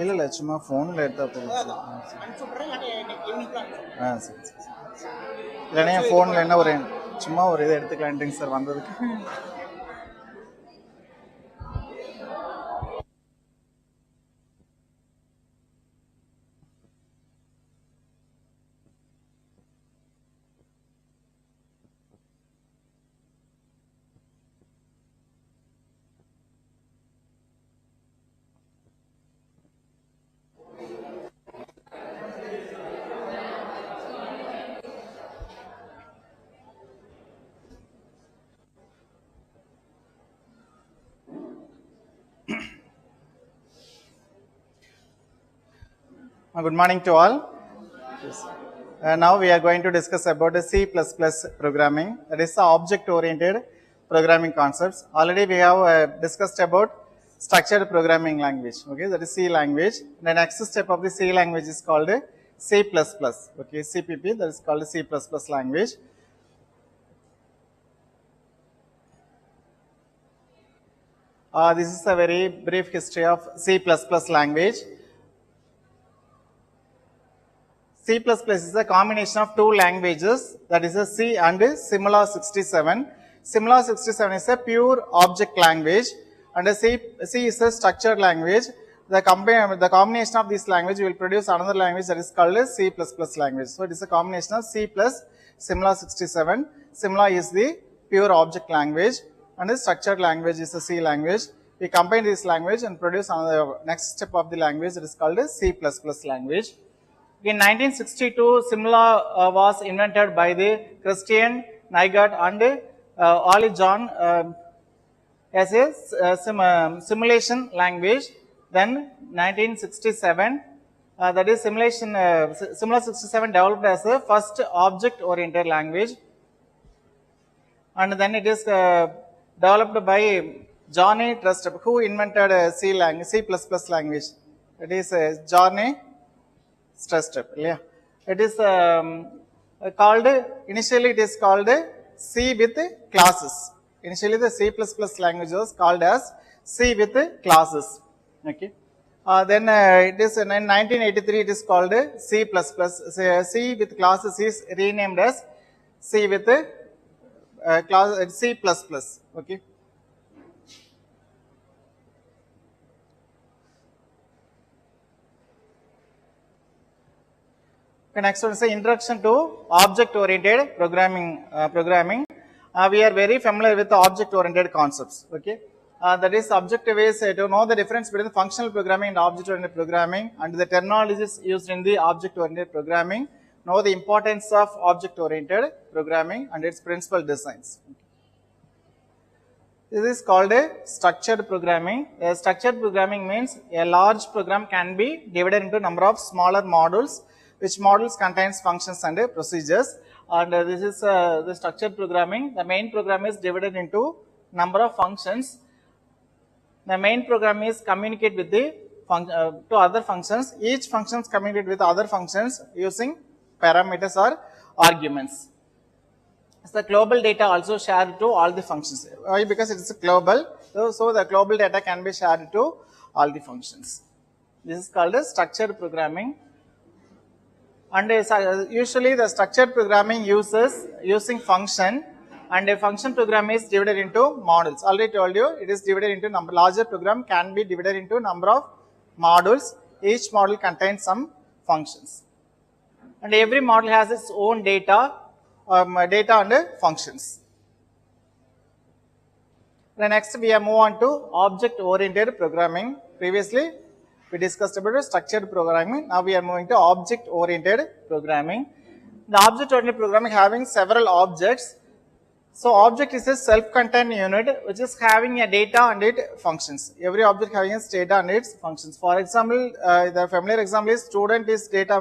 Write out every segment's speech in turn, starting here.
இல்ல இல்ல சும்மா ஃபோன்ல எடுத்தா போதும். சரி இல்லைன்னா என் ஃபோனில் என்ன ஒரு சும்மா ஒரு இதை எடுத்துக்கலான்ட்டுங்க சார் வந்ததுக்கு. Good morning to all. Yes. Now we are going to discuss about the C++ programming, that is the object-oriented programming concepts. Already we have discussed about structured programming language, okay, that is C language. The next step of the C language is called C++, okay, CPP, that is called C++ language. This is a very brief history of C++ language. C++ is a combination of two languages, that is a C and Simula 67. Simula 67 is a pure object language and C is a structured language. The combination of this language will produce another language that is called C++ language. So it is a combination of C plus Simula 67. Simula is the pure object language and the structured language is the C language. We combine this language and produce another next step of the language that is called C++ language. In 1962, Simula was invented by the Christian Nygaard and Ollie John as a simulation language. Then 1967, that is Simula 67 developed as a first object-oriented language, and then it is developed by Johnny Trustrup, who invented C++ language. It is Johnny Trustrup. Yeah, it is called initially. It is called C with classes. Initially, the C++ language was called as C with classes. Okay. Then it is in 1983. It is called C++. C with classes is renamed as C with C++. Okay. Okay, next one is the introduction to object-oriented programming. We are very familiar with the object-oriented concepts. Okay, that is objective is to know the difference between the functional programming and object-oriented programming, and the terminologies used in the object-oriented programming. Know the importance of object-oriented programming and its principal designs. This is called a structured programming. A structured programming means a large program can be divided into number of smaller modules, which modules contains functions and procedures. And this is the structured programming. The main program is divided into number of functions. The main program is communicate with the to other functions. Each functions communicate with other functions using parameters or arguments. The global data also shared to all the functions. Why? Because it is global, so the global data can be shared to all the functions. This is called a structured programming. And usually the structured programming uses using function, and a function program is divided into modules. Already told you it is divided into number. Larger program can be divided into number of modules. Each module contains some functions, and every module has its own data and functions. The next we move on to object-oriented programming. Previously we discussed about structured programming. Now we are moving to object-oriented programming. The object-oriented programming having several objects. So object is a self-contained unit which is having a data and its functions. Every object having its data and its functions. For example, the familiar example is student is data.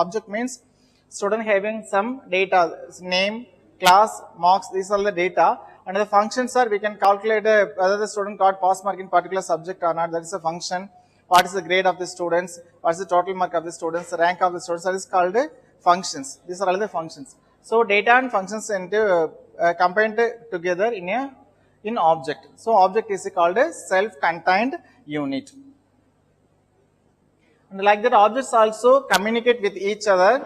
Object means student having some data, name, class, marks, these are the data, and the functions are we can calculate whether the student got pass mark in particular subject or not, that is a function. What is the grade of the students, what is the total mark of the students, the rank of the students, that is called functions. These are all the functions. So data and functions into combined together in object. So object is called a self-contained unit. And like that, objects also communicate with each other,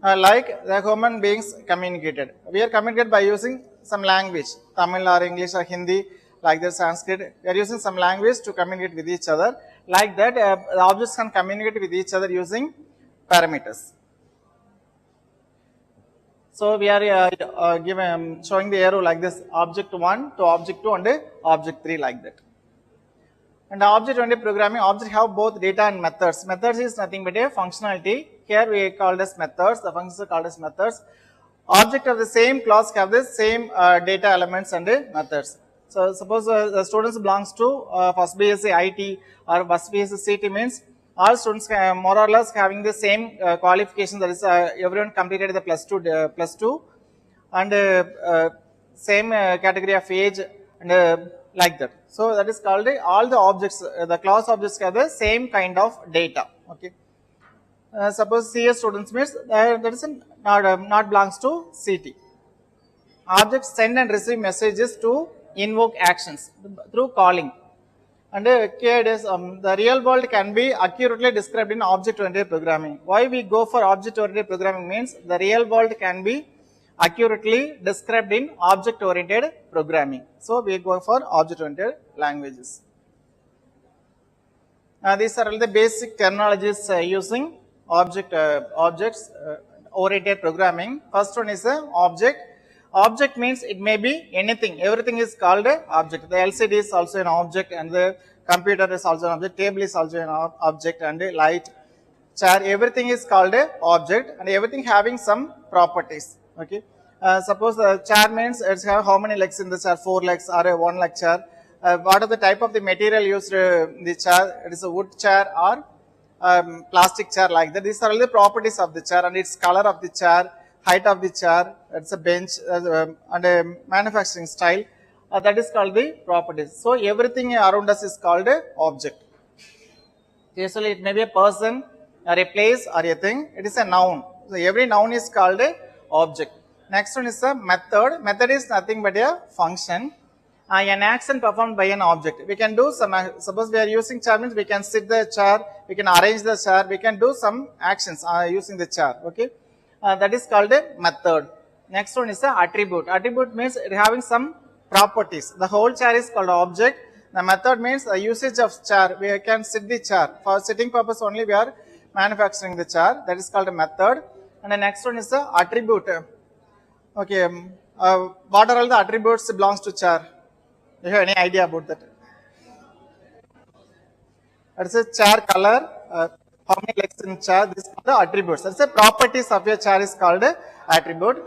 like the human beings communicated. We are communicated by using some language, Tamil or English or Hindi, like the Sanskrit. We are using some language to communicate with each other. Like that, the objects can communicate with each other using parameters. So we are showing the arrow like this, object 1 to object 2 and object 3 like that. And object-oriented programming, objects have both data and methods. Methods is nothing but a functionality. Here we call as methods, the functions are called as methods. Object of the same class have the same data elements and methods. So suppose the students belongs to first BSc IT or first BSc CT, means all students more or less having the same qualification, that is everyone completed the plus two and same category of age and like that. So that is called all the objects, the class objects have the same kind of data. Okay. Suppose CS students means that is not belongs to CT. Objects send and receive messages to invoke actions through calling. And here it is, the real world can be accurately described in object-oriented programming. Why we go for object-oriented programming means the real world can be accurately described in object-oriented programming. So we go for object-oriented languages. These are all the basic terminologies using objects-oriented programming. First one is object. Object means it may be anything. Everything is called a object. The LCD is also an object, and the computer is also an object. Table is also an object, and the light, chair, everything is called a object, and everything having some properties. Okay. Suppose the chair means it's have how many legs in the chair? 4 legs or a 1 leg chair. What are the type of the material used in the chair? It is a wood chair or plastic chair, like that. These are all the properties of the chair and its color of the chair, height of the chair, it's a bench and a manufacturing style, that is called the properties. So everything around us is called a object. Usually it may be a person or a place or a thing, it is a noun. So every noun is called a object. Next one is a method. Method is nothing but a function, an action performed by an object. We can do some, suppose we are using chair means we can sit the chair, we can arrange the chair, we can do some actions using the chair. Okay. That is called a method. Next one is a attribute. Attribute means it having some properties. The whole chair is called object. The method means the usage of chair. We can sit the chair. For sitting purpose only we are manufacturing the chair. That is called a method. And the next one is the attribute. Okay. What are all the attributes belongs to chair? Do you have any idea about that? It's a chair color. How many legs in chair? These are the attributes. That's the properties of your chair is called attribute.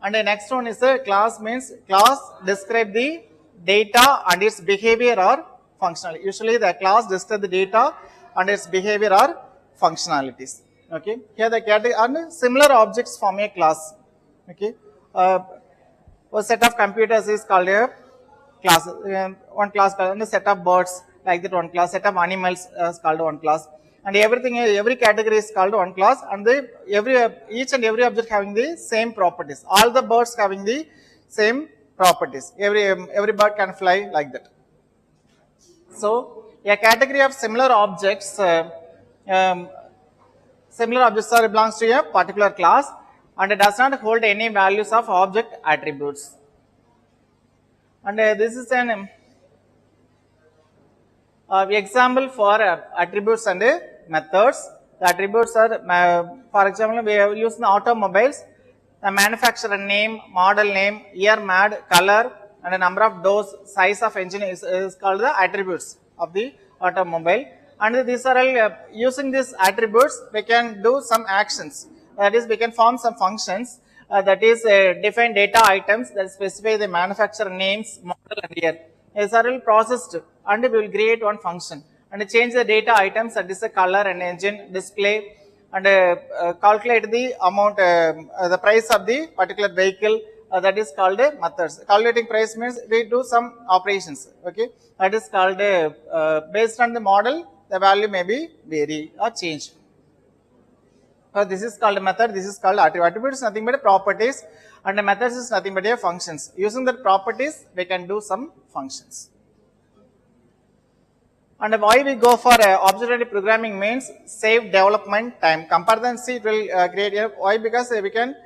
And the next one is a class, means class describe the data and its behavior or functionality. Usually the class describe the data and its behavior or functionalities. Okay. Here the category and similar objects form a class. Okay. A set of computers is called a class. One class called a set of birds, like that one class. Set of animals is called one class. And everything, every category is called one class, and each and every object having the same properties. All the birds having the same properties. Every bird can fly, like that. So a category of similar objects belongs to a particular class and it does not hold any values of object attributes. And this is an example for attributes and methods. The attributes are, for example, we have used the automobiles. The manufacturer name, model name, year made, color, and the number of doors, size of engine is called the attributes of the automobile. And these are all using these attributes, we can do some actions. That is, we can form some functions. That is, define data items that specify the manufacturer names, model, and year. These are all processed, and we will create one function and change the data items, that is the color and engine, display, and calculate the amount, the price of the particular vehicle. That is called methods. Calculating price means we do some operations. Okay, that is called based on the model, the value may be vary or change. This is called a method. This is called attribute. Attribute is nothing but properties, and the methods is nothing but functions. Using the properties, we can do some functions. And why we go for object-oriented programming means save development time. Compare than C, it will create why, because we can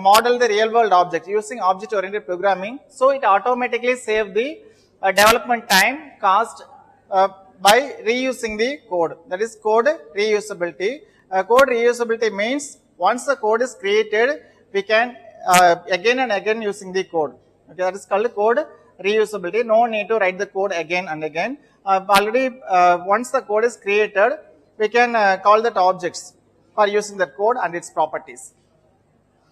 model the real world object using object-oriented programming. So it automatically save the development time caused by reusing the code. That is code reusability. Code reusability means once the code is created, we can again and again using the code. Okay, that is called code reusability. No need to write the code again and again. Already once the code is created, we can call that objects for using that code and its properties.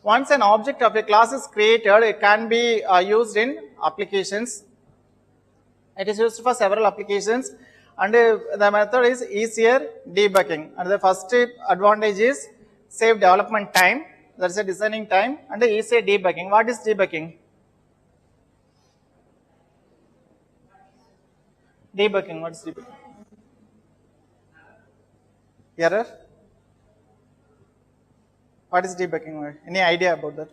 Once an object of a class is created, it can be used in applications. It is used for several applications, and the method is easier debugging. And the first advantage is save development time, that is a designing time, and easier debugging. What is debugging? Debugging, what is debugging? Error? What is debugging? Any idea about that?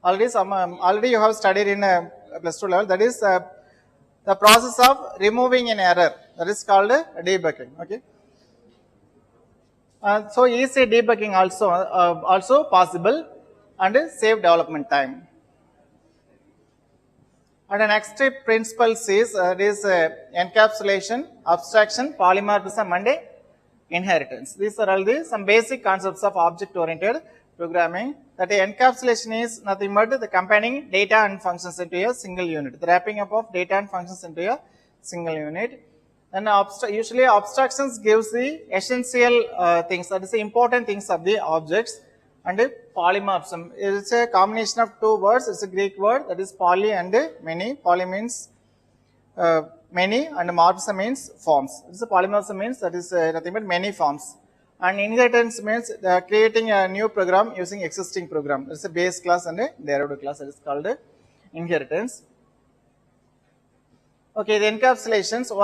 Already you have studied in plus 2 level, that is the process of removing an error, that is called debugging. Okay. So easy debugging also possible and save development time. And the next principle is encapsulation, abstraction, polymorphism, and inheritance. These are all some basic concepts of object-oriented programming. That encapsulation is nothing but the combining data and functions into a single unit. The wrapping up of data and functions into a single unit. And usually abstractions gives the essential things, that is the important things of the objects. And polymorphism is a combination of two words. It's a Greek word, that is poly and many. Poly means many and morphism means forms. It's a polymorphism means that is nothing but many forms. And inheritance means creating a new program using existing program. It's a base class and a derivative class, that is called inheritance. Okay, the encapsulations.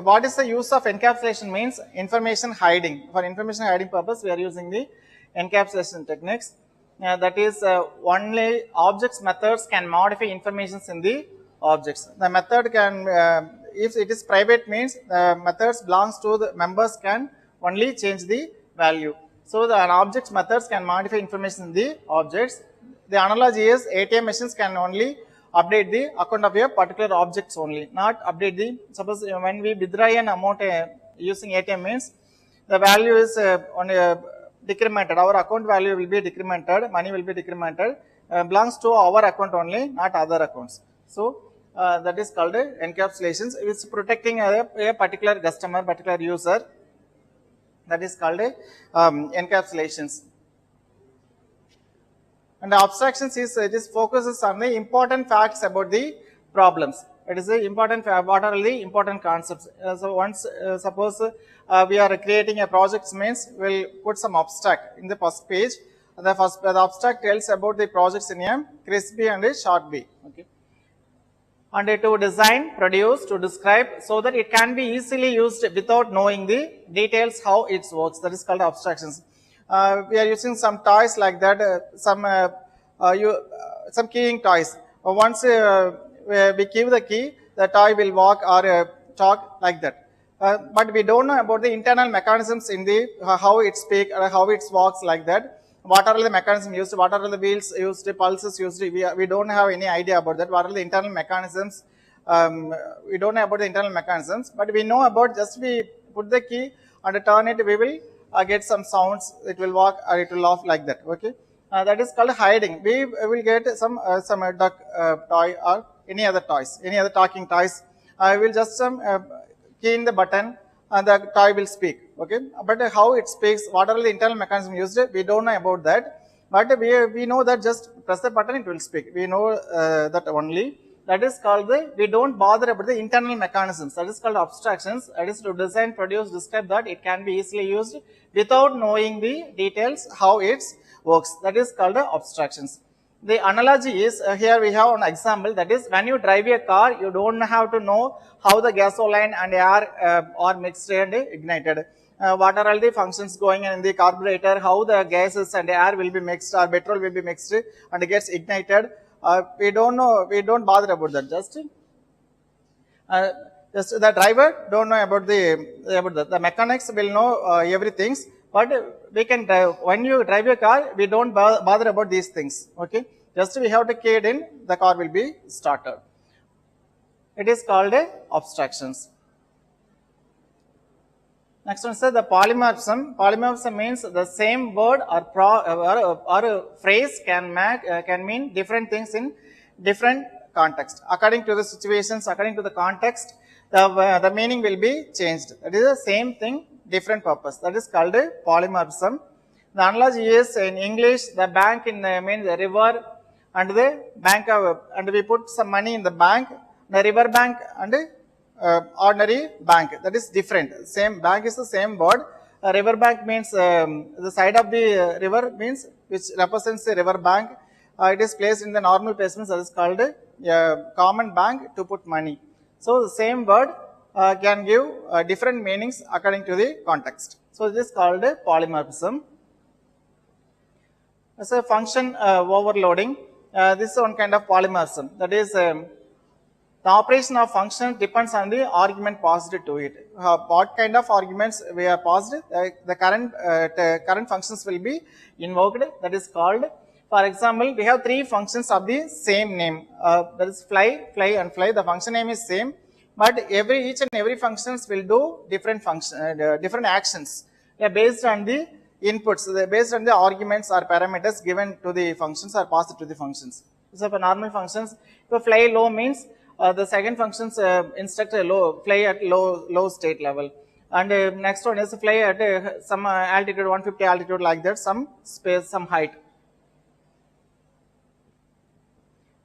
What is the use of encapsulation means? Information hiding. For information hiding purpose, we are using the encapsulation techniques. That is only objects methods can modify informations in the objects. The method can, if it is private means the methods belongs to the members can only change the value. So the objects methods can modify information in the objects. The analogy is ATM machines can only update the account of a particular objects only, not update the, suppose when we withdraw an amount using ATM means the value is on a decremented, our account value will be decremented, money will be decremented, belongs to our account only, not other accounts. So that is called encapsulations. It's protecting a particular customer, particular user. That is called encapsulations. And the abstractions is it is focuses on the important facts about the problems. It is the important, what are the important concepts. So once suppose we are creating a project means we'll put some abstract in the first page. The abstract tells about the projects in a crispy and a short B. Okay. And to design, produce, to describe, so that it can be easily used without knowing the details how it works. That is called abstractions. We are using some toys like that, some keying toys. Once we give the key, the toy will walk or talk like that. But we don't know about the internal mechanisms in the how it speaks or how it walks like that. What are the mechanisms used? What are the wheels used? Pulses used? We don't have any idea about that. What are the internal mechanisms? We don't know about the internal mechanisms, but we know about just we put the key and turn it, we will get some sounds. It will walk or it will laugh like that. Okay, that is called hiding. We will get some duck toy or any other toys, any other talking toys. I will just key in the button and the toy will speak. Okay, but how it speaks, what are the internal mechanisms used, we don't know about that. But we know that just press the button, it will speak. We know that only. That is called we don't bother about the internal mechanisms. That is called abstractions. That is to design, produce, describe that it can be easily used without knowing the details how it works. That is called abstractions. The analogy is here we have an example, that is when you drive a car, you don't have to know how the gasoline and air are mixed and ignited. What are all the functions going in the carburetor, how the gases and air will be mixed or petrol will be mixed and gets ignited. We don't know, we don't bother about that. Just Uh, just the driver don't know about the mechanics will know everything, but we can drive. When you drive your car, we don't bother about these things. Okay, just we have to key it in, the car will be started. It is called a abstractions. Next one is the polymorphism. Polymorphism means the same word or phrase can mean different things in different context. According to the situations, according to the context, the meaning will be changed. That is the same thing, different purpose. That is called a polymorphism. The analogy is in English, the bank means the river, and the bank and we put some money in the bank, the river bank and ordinary bank, that is different. Same bank is the same word. River bank means the side of the river means which represents the river bank. It is placed in the normal placements, that is called common bank to put money. So the same word can give different meanings according to the context. So this is called polymorphism. As a function overloading, this is one kind of polymorphism. That is, the operation of function depends on the argument passed to it. What kind of arguments we are passed, the current functions will be invoked. That is called, for example, we have three functions of the same name. That is fly, fly, and fly. The function name is same, but each and every functions will do different different actions. They are based on the inputs, based on the arguments or parameters given to the functions or passed to the functions. So for normal functions, if fly low means the second functions instruct a fly at low state level, and next one is fly at some altitude, 150 altitude, like that, some space, some height.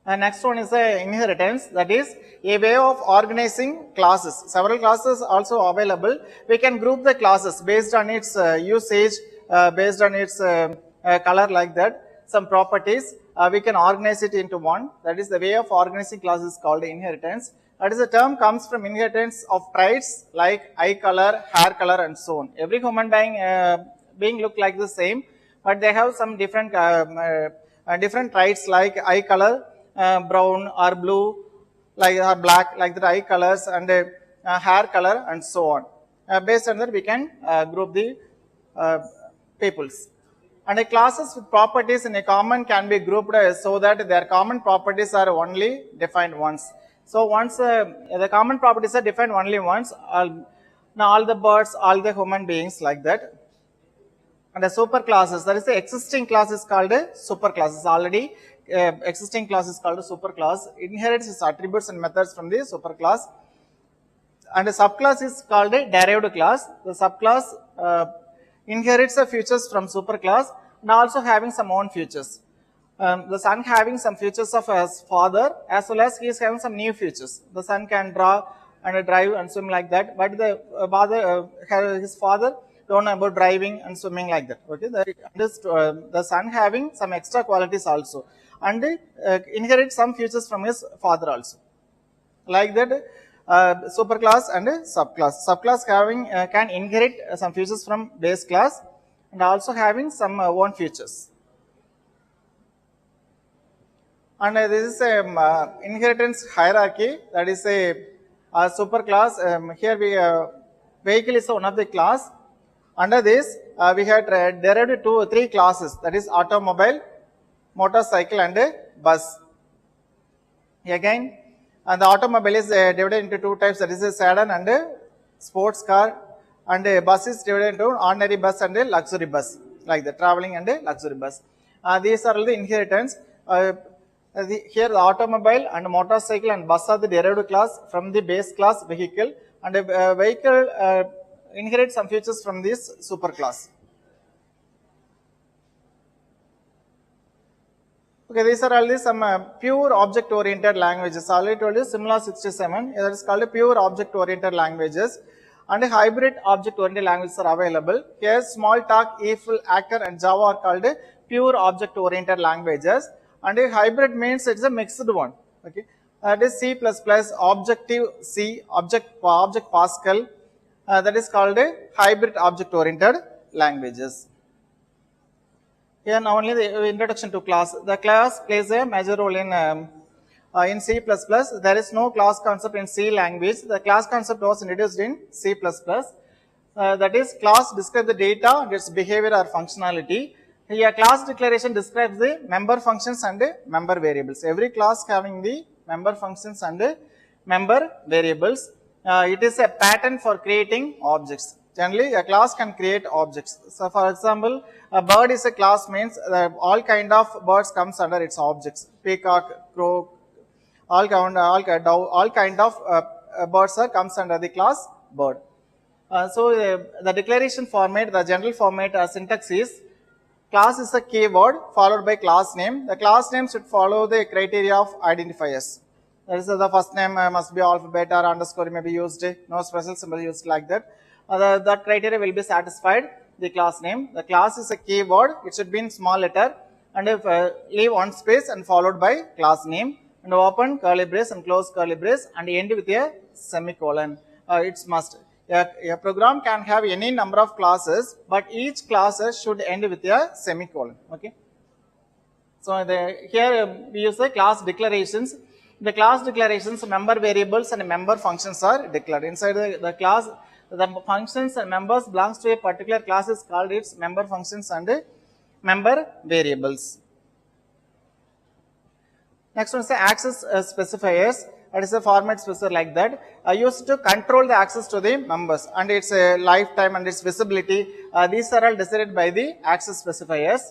Next one is inheritance. That is a way of organizing classes. Several classes also available. We can group the classes based on its usage, based on its color, like that, some properties. We can organize it into one. That is the way of organizing classes called inheritance. That is, the term comes from inheritance of traits like eye color, hair color, and so on. Every human being look like the same, but they have some different different traits like eye color, brown or blue, like or black, like the eye colors, and hair color, and so on. Based on that, we can group the peoples. And classes with properties in a common can be grouped so that their common properties are only defined once. So once the common properties are defined only once, now all the birds, all the human beings, like that. And the super classes, that is the existing class is called a super class. Already existing class is called a super class. Inherits its attributes and methods from the super class. And a subclass is called a derived class. The subclass inherits the features from superclass and also having some own features. The son having some features of his father, as well as he is having some new features. The son can draw and drive and swim, like that, but the his father don't know about driving and swimming, like that. Okay, the son having some extra qualities also, and inherits some features from his father also, like that. Superclass and subclass. Subclass having can inherit some features from base class and also having some own features. And this is a inheritance hierarchy. That is a superclass. Here we vehicle is one of the class. Under this, we have derived three classes. That is automobile, motorcycle, and bus. Again, and the automobile is divided into two types, that is a sedan and a sports car, and a bus is divided into ordinary bus and a luxury bus, like the traveling and a luxury bus. These are all the inheritance. Here the automobile and motorcycle and bus are the derived class from the base class vehicle, and a vehicle inherits some features from this super class. Okay, these are all some pure object-oriented languages. Already told you Simula 67, that is called pure object-oriented languages. And hybrid object-oriented languages are available. Here, Smalltalk, Eiffel, Actor, and Java are called pure object-oriented languages. And a hybrid means it is a mixed one. Okay, that is C++, Objective-C, Object Pascal. That is called a hybrid object-oriented languages. Here now only the introduction to class. The class plays a major role in in C++. There is no class concept in C language. The class concept was introduced in C++. That is, class describes the data, its behavior or functionality. Here, class declaration describes the member functions and member variables. Every class having the member functions and member variables. It is a pattern for creating objects. Generally, a class can create objects. So, for example, a bird is a class, means all kind of birds comes under its objects. Peacock, crow, all kind of birds comes under the class bird. The declaration format, the general format syntax is: class is a keyword followed by class name. The class name should follow the criteria of identifiers. That is, the first name must be alphabet or underscore may be used, no special symbol used like that. That criteria will be satisfied, the class name. The class is a keyword, it should be in small letter, and if leave one space and followed by class name, and open curly brace and close curly brace and end with a semicolon. It's must. A program can have any number of classes, but each class should end with a semicolon. Okay. So here we use the class declarations. The class declarations, member variables and member functions are declared. Inside the class, the functions and members belongs to a particular class is called its member functions and member variables. Next one is the access specifiers. That is a format specifier like that, used to control the access to the members and its lifetime and its visibility. These are all decided by the access specifiers,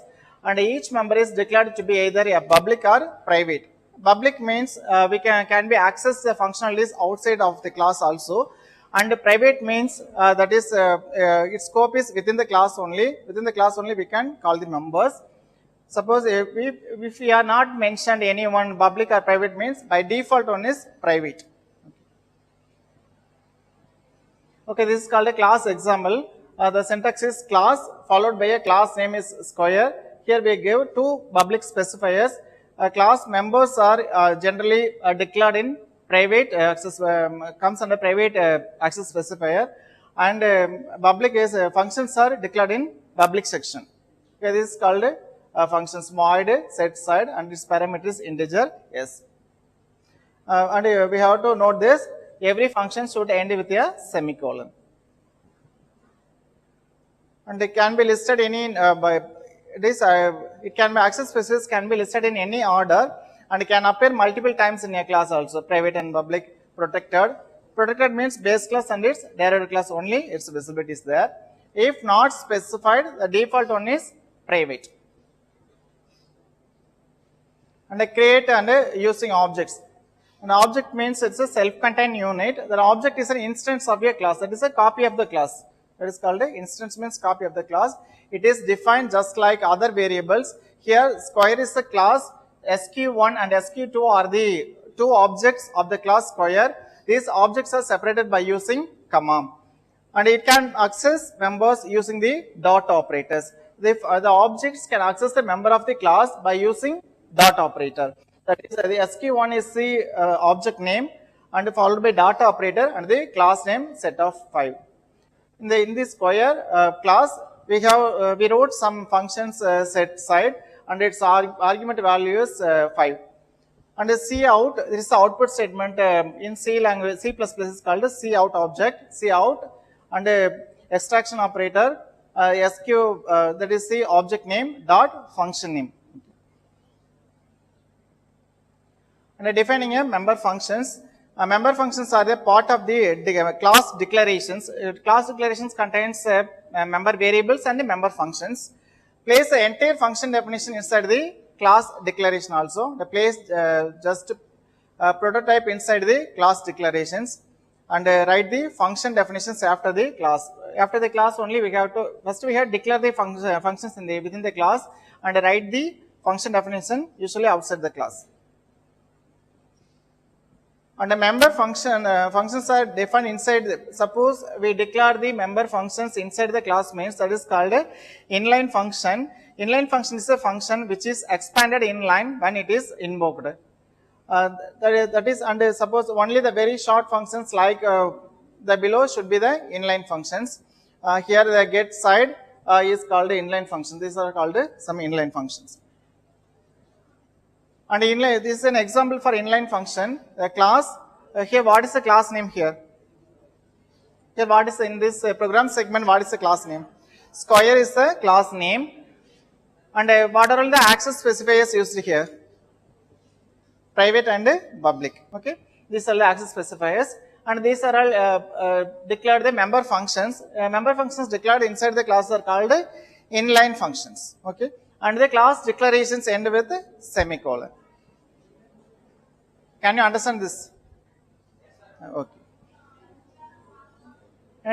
and each member is declared to be either a public or private. Public means we can be access the functionalities outside of the class also, and private means that is its scope is within the class only. Within the class only we can call the members. Suppose if we are not mentioned any one public or private, means by default one is private. Okay, this is called a class example. The syntax is class followed by a class name is square. Here we give two public specifiers. Class members are generally declared in private access, comes under private access specifier, and public is functions are declared in public section. Okay, this is called functions void set side and its parameter is integer s. And we have to note this: every function should end with a semicolon, and it can be listed any by this. It can be access specifiers can be listed in any order and can appear multiple times in a class also. Private and public. Protected. Protected means base class and its derived class only. Its visibility is there. If not specified, the default one is private. And create and using objects. An object means it's a self-contained unit. The object is an instance of a class. That is a copy of the class. That is called a instance, means copy of the class. It is defined just like other variables. Here square is the class. SQ1 and SQ2 are the two objects of the class square. These objects are separated by using comma. And it can access members using the dot operators. The objects can access the member of the class by using dot operator. That is, the SQ1 is the object name and followed by dot operator and the class name set of 5. In the square class, we wrote some functions set side and its argument value is 5. And the cout, this is the output statement in C language, C++ is called a cout object, cout, and extraction operator SQ, that is the object name dot function name. And defining a member functions. Member functions are the part of the class declarations. Class declarations contains member variables and the member functions. Place the entire function definition inside the class declaration also. The place just prototype inside the class declarations and write the function definitions after the class. After the class only we have to, first we have declare the functions in within the class and write the function definition usually outside the class. And the member function functions are defined inside. Suppose we declare the member functions inside the class, means that is called a inline function. Inline function is a function which is expanded inline when it is invoked. That is, and suppose only the very short functions like the below should be the inline functions. Here the get side is called the inline function. These are called some inline functions. And inline, this is an example for inline function. The class, here what is the class name here? Here what is in this program segment, what is the class name? Square is the class name. And what are all the access specifiers used here? Private and public. Okay, these are the access specifiers, and these are all declared the member functions. Member functions declared inside the class are called inline functions. Okay, and the class declarations end with semicolon. Can you understand this? Okay.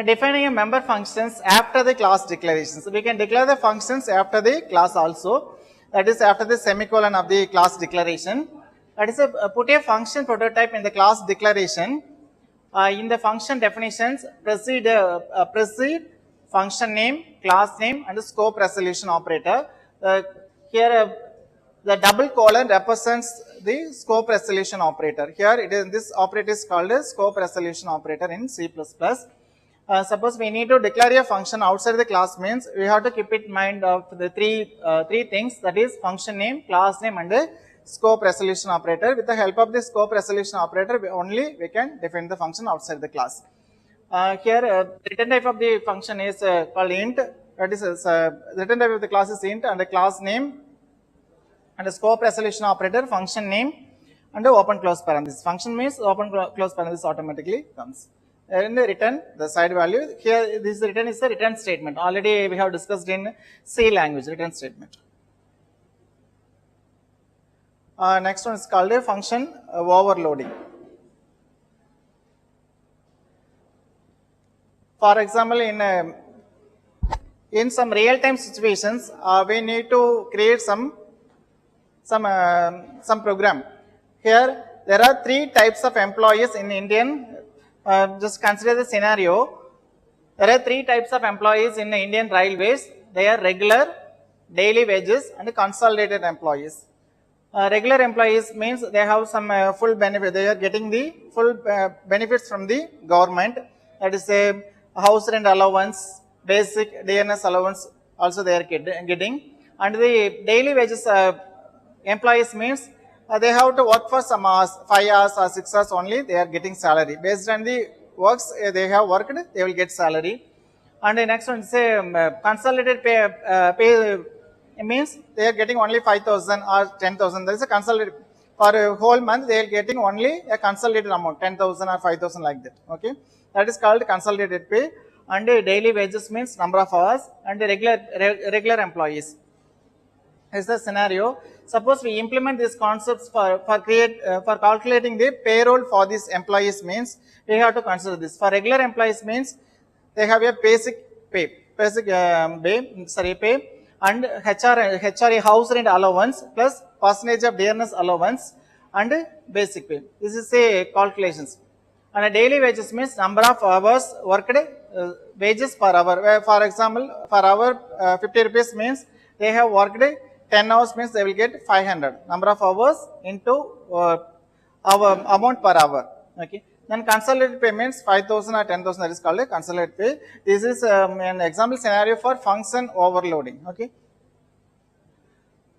Defining a member functions after the class declarations. So we can declare the functions after the class also. That is after the semicolon of the class declaration. That is put a function prototype in the class declaration. In the function definitions, precede function name, class name, and the scope resolution operator. Here the double colon represents the scope resolution operator. Here it is, this operator is called a scope resolution operator in C++. Suppose we need to declare a function outside the class, means we have to keep in mind of the three things, that is function name, class name, and scope resolution operator. With the help of the scope resolution operator, we can define the function outside the class. Here the return type of the function is called int. That is the return type of the class is int, and the class name and the scope resolution operator, function name, and the open close parenthesis. Function means open close parenthesis automatically comes. And return the side value. Here this return is the return statement. Already we have discussed in C language, return statement. Next one is called a function overloading. For example, in some real-time situations, we need to create some program. Here there are three types of employees in Indian. Just consider the scenario. There are three types of employees in the Indian Railways. They are regular, daily wages, and consolidated employees. Regular employees means they have some full benefit. They are getting the full benefits from the government. That is a house rent allowance, basic DNS allowance also they are getting. And the daily wages employees means they have to work for some hours, 5 hours or 6 hours only, they are getting salary. Based on the works they have worked, they will get salary. And the next one is consolidated pay means they are getting only 5,000 or 10,000. There is a consolidated, for a whole month they are getting only a consolidated amount, 10,000 or 5,000 like that. Okay, that is called consolidated pay. And daily wages means number of hours, and regular employees. Is the scenario. Suppose we implement these concepts for calculating the payroll for these employees, means we have to consider this. For regular employees means they have a basic pay, and HRA house rent allowance plus percentage of dearness allowance and basic pay. This is a calculations. And a daily wages means number of hours worked, wages per hour. For example, for hour 50 rupees means they have worked 10 hours, means they will get 500. Number of hours into our amount per hour. Okay. Then consolidated pay means 5,000 or 10,000. That is called a consolidated pay. This is an example scenario for function overloading. Okay.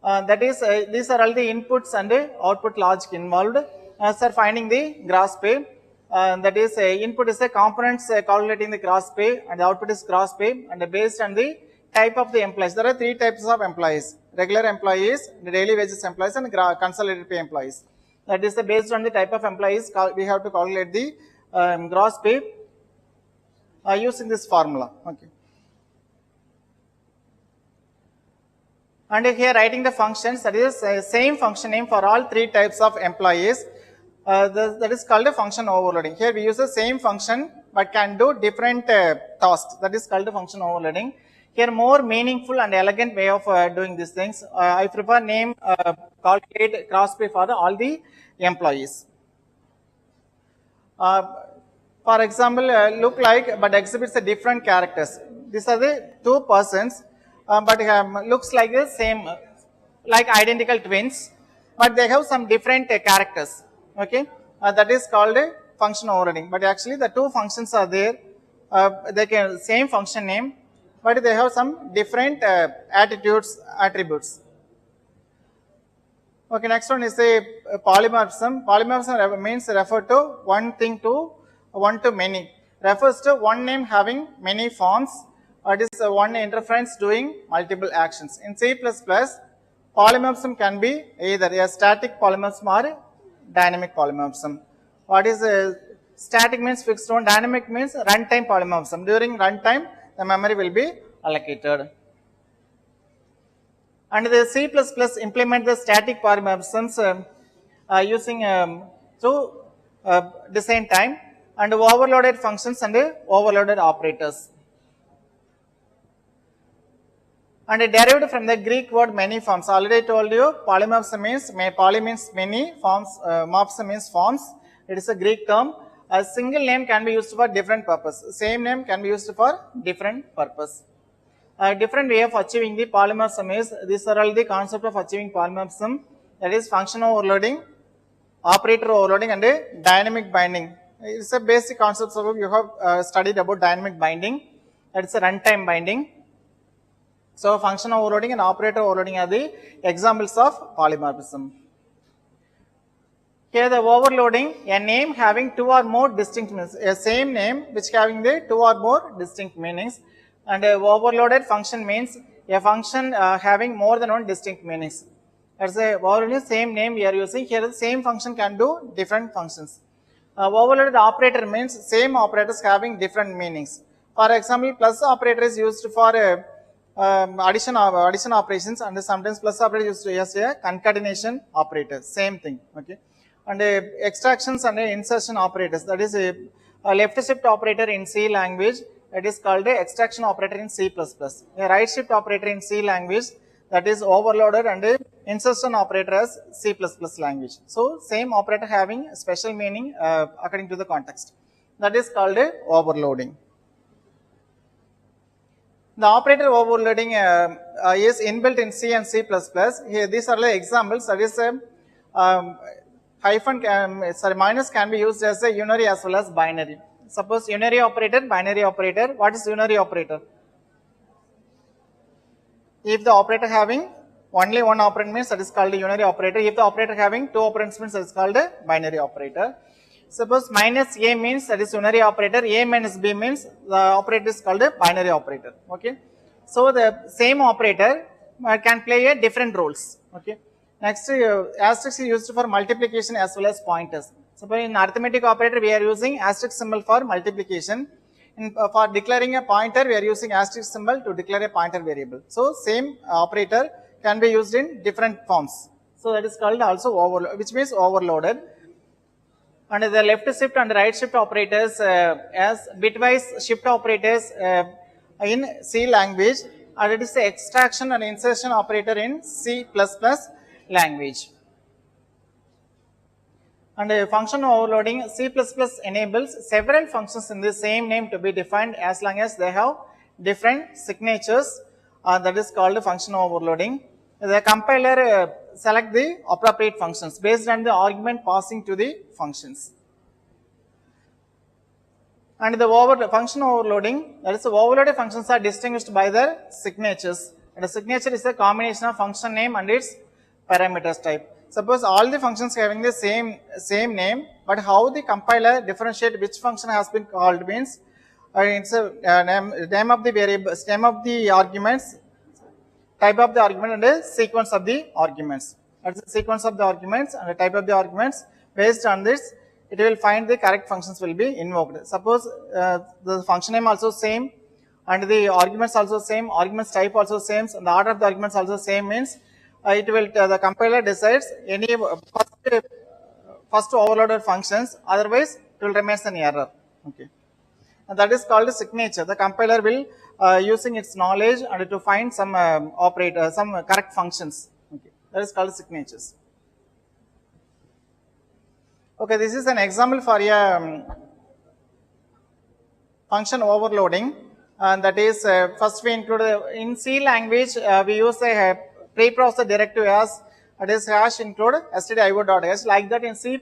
That is these are all the inputs and output logic involved. Sir, finding the gross pay. That is input is the components calculating the gross pay, and the output is gross pay, and based on the type of the employees. There are three types of employees: regular employees, the daily wages employees, and consolidated pay employees. That is based on the type of employees, we have to calculate the gross pay using this formula. Okay. And here writing the functions, that is same function name for all three types of employees. That is called a function overloading. Here we use the same function but can do different tasks. That is called a function overloading. Here more meaningful and elegant way of doing these things. I prefer name calculate gross pay for all the employees. For example, look like but exhibits a different characters. These are the two persons, but looks like the same, like identical twins, but they have some different characters. Okay, that is called a function overloading. But actually, the two functions are there. They can same function name, but they have some different attributes. Okay, next one is a polymorphism. Polymorphism means refer to one thing to one to many. Refers to one name having many forms. It is one interference doing multiple actions. In C++, polymorphism can be either a static polymorphism or dynamic polymorphism. What is static means fixed one, dynamic means runtime polymorphism. During runtime, the memory will be allocated. And the C++ implement the static polymorphisms using through design time and overloaded functions and overloaded operators. And derived from the Greek word many forms. Already told you polymorphism means poly means many, forms morphism means forms. It is a Greek term. A single name can be used for different purpose. Same name can be used for different purpose. A different way of achieving the polymorphism is, these are all the concept of achieving polymorphism, that is function overloading, operator overloading and dynamic binding. It's a basic concept, so you have studied about dynamic binding, that is a runtime binding. So function overloading and operator overloading are the examples of polymorphism. Here the overloading, a name having two or more distinct meanings, a same name which having the two or more distinct meanings. And overloaded function means a function having more than one distinct meanings. That's a overloaded same name we are using. Here the same function can do different functions. Overloaded operator means same operators having different meanings. For example, plus operator is used for addition operations, and sometimes plus operator is used as a concatenation operator. Same thing. Okay. And extractions and insertion operators, that is a left shift operator in C language, that is called a extraction operator in C++. A right shift operator in C language, that is overloaded, and a insertion operator as C++ language. So same operator having special meaning according to the context. That is called a overloading. The operator overloading is inbuilt in C and C++. Here these are the examples. That is minus can be used as a unary as well as binary. Suppose unary operator, binary operator. What is unary operator? If the operator having only one operand means that is called a unary operator. If the operator having two operands means that is called a binary operator. Suppose minus A means that is unary operator. A minus B means the operator is called a binary operator. Okay. So the same operator can play a different roles. Okay. Next, asterisk is used for multiplication as well as pointers. Suppose in arithmetic operator we are using asterisk symbol for multiplication. For declaring a pointer we are using asterisk symbol to declare a pointer variable. So same operator can be used in different forms. So that is called also overload, which means overloaded. And the left shift and right shift operators as bitwise shift operators in C language, and it is the extraction and insertion operator in C++ language. And function overloading, C++ enables several functions in the same name to be defined as long as they have different signatures, that is called function overloading. The compiler select the appropriate functions based on the argument passing to the functions. And the function overloading, that is the overloaded functions are distinguished by their signatures. And the signature is a combination of function name and its parameters type. Suppose all the functions having the same name, but how the compiler differentiate which function has been called means it's a name of the variable, name of the arguments, type of the argument, and a sequence of the arguments. That's the sequence of the arguments and the type of the arguments. Based on this, it will find the correct functions will be invoked. Suppose the function name also same, and the arguments also same, arguments type also same, and the order of the arguments also same means it will the compiler decides any first overloaded functions, otherwise it will remain an error. Okay, and that is called signature. The compiler will using its knowledge and to find some operator, some correct functions. Okay, that is called signatures. Okay, this is an example for a function overloading, and that is first we include in C language we use a preprocessor directive as it is hash include stdio.h. Like that in C++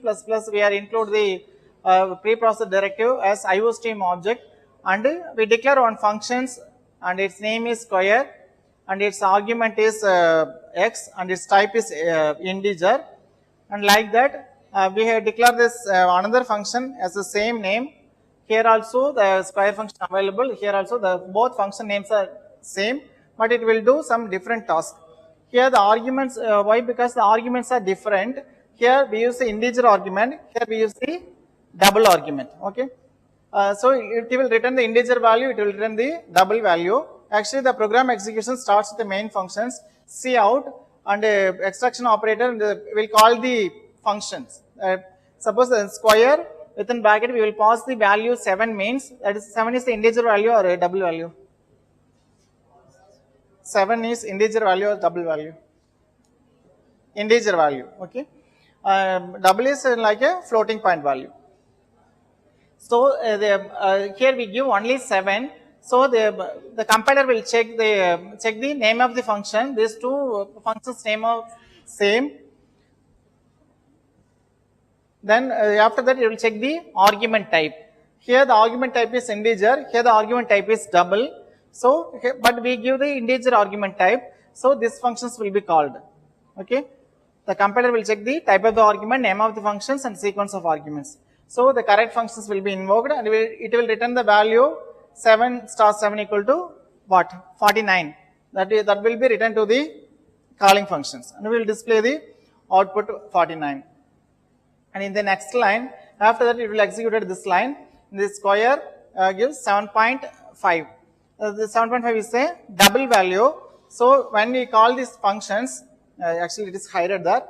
we are include the preprocessor directive as iostream object, and we declare one functions and its name is square, and its argument is x, and its type is integer, and like that we have declared this another function as the same name. Here also the square function available, here also the both function names are same, but it will do some different task. Here the arguments, why? Because the arguments are different. Here we use the integer argument, here we use the double argument, okay. So it will return the integer value, it will return the double value. Actually the program execution starts with the main functions, cout and extraction operator, and will call the functions. Suppose the square within bracket we will pass the value 7 means, that is 7 is the integer value or a double value? 7 is integer value or double value? Integer value, okay. Double is like a floating point value. So here we give only 7. So the compiler will check the name of the function. These two functions name are same. Then after that it will check the argument type. Here the argument type is integer. Here the argument type is double. So but we give the integer argument type. So these functions will be called. Okay. The compiler will check the type of the argument, name of the functions, and sequence of arguments. So the correct functions will be invoked, and it will return the value 7 star 7 equal to what? 49. That will be returned to the calling functions, and we will display the output 49. And in the next line, after that it will execute this line. This square gives 7.5. The 7.5 is a double value. So when we call these functions, actually it is hidden there,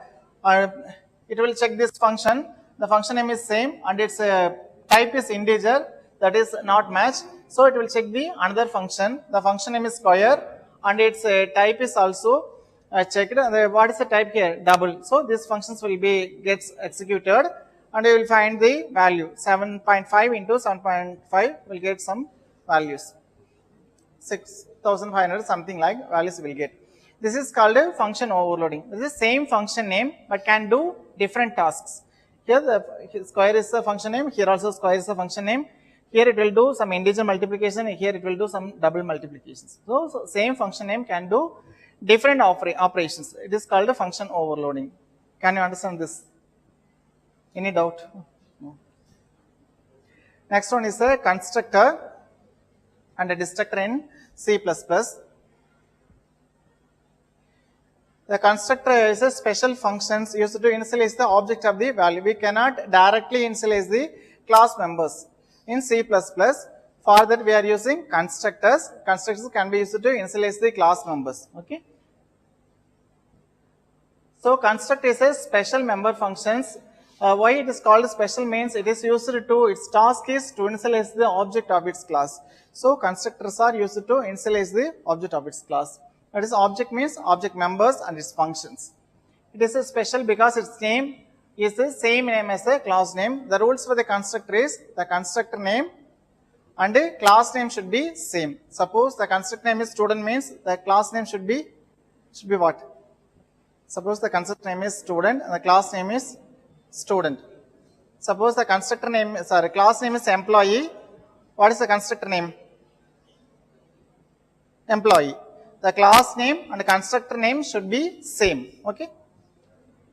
it will check this function. The function name is same, and its type is integer, that is not matched. So it will check the another function. The function name is square, and its type is also checked. What is the type here? Double. So these functions will be gets executed, and you will find the value 7.5 into 7.5 will get some values, 6,500 something like values will get. This is called a function overloading. This is same function name but can do different tasks. Here the square is the function name, here also square is the function name. Here it will do some integer multiplication, here it will do some double multiplications. So same function name can do different operations. It is called a function overloading. Can you understand this? Any doubt? No. Next one is a constructor and a destructor in C++. The constructor is a special functions used to initialize the object of the value. We cannot directly initialize the class members in C++. For that we are using constructors. Constructors can be used to initialize the class members. Okay. So constructor is a special member functions. Why it is called special means it is used to, its task is to initialize the object of its class. So constructors are used to initialize the object of its class. That is, object means object members and its functions. It is a special because its name is the same name as the class name. The rules for the constructor is the constructor name and the class name should be same. Suppose the constructor name is student means the class name should be what? Suppose the constructor name is student and the class name is student. Suppose the constructor name, class name is employee. What is the constructor name? Employee. The class name and the constructor name should be same. Okay.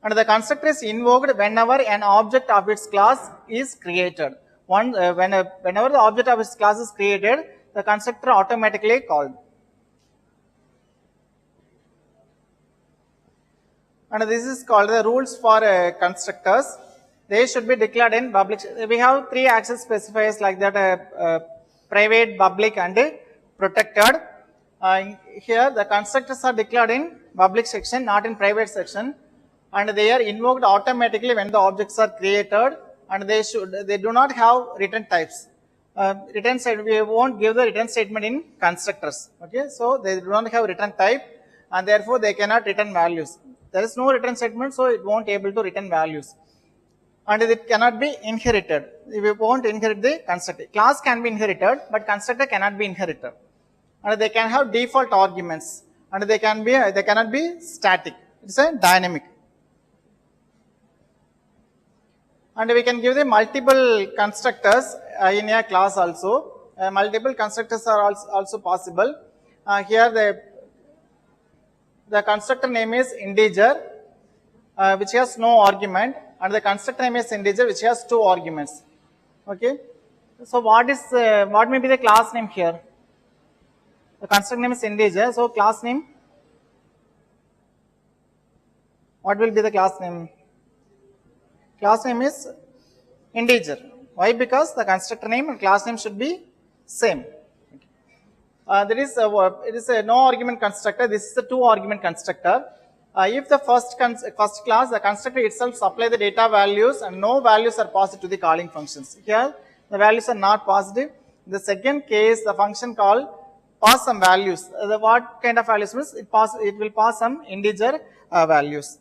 And the constructor is invoked whenever an object of its class is created. Whenever the object of its class is created, the constructor automatically called. And this is called the rules for constructors. They should be declared in public. We have three access specifiers like that: private, public, and protected. Here the constructors are declared in public section, not in private section, and they are invoked automatically when the objects are created, and they do not have return types. We won't give the return statement in constructors. Okay, so they do not have return type, and therefore they cannot return values. There is no return statement, so it won't able to return values, and it cannot be inherited. We won't inherit the constructor. Class can be inherited, but constructor cannot be inherited. And they can have default arguments, and they cannot be static. It's a dynamic. And we can give the multiple constructors in a class also. Multiple constructors are also possible. Here the constructor name is integer, which has no argument, and the constructor name is integer, which has 2 arguments. Okay. So what may be the class name here? The constructor name is integer. So class name, what will be the class name? Class name is integer. Why? Because the constructor name and class name should be same. It is a no argument constructor. This is a 2 argument constructor. If the first class, the constructor itself supply the data values and no values are passed to the calling functions. Here the values are not passed. In the second case, the function call pass some values. What kind of values means it will pass some integer values.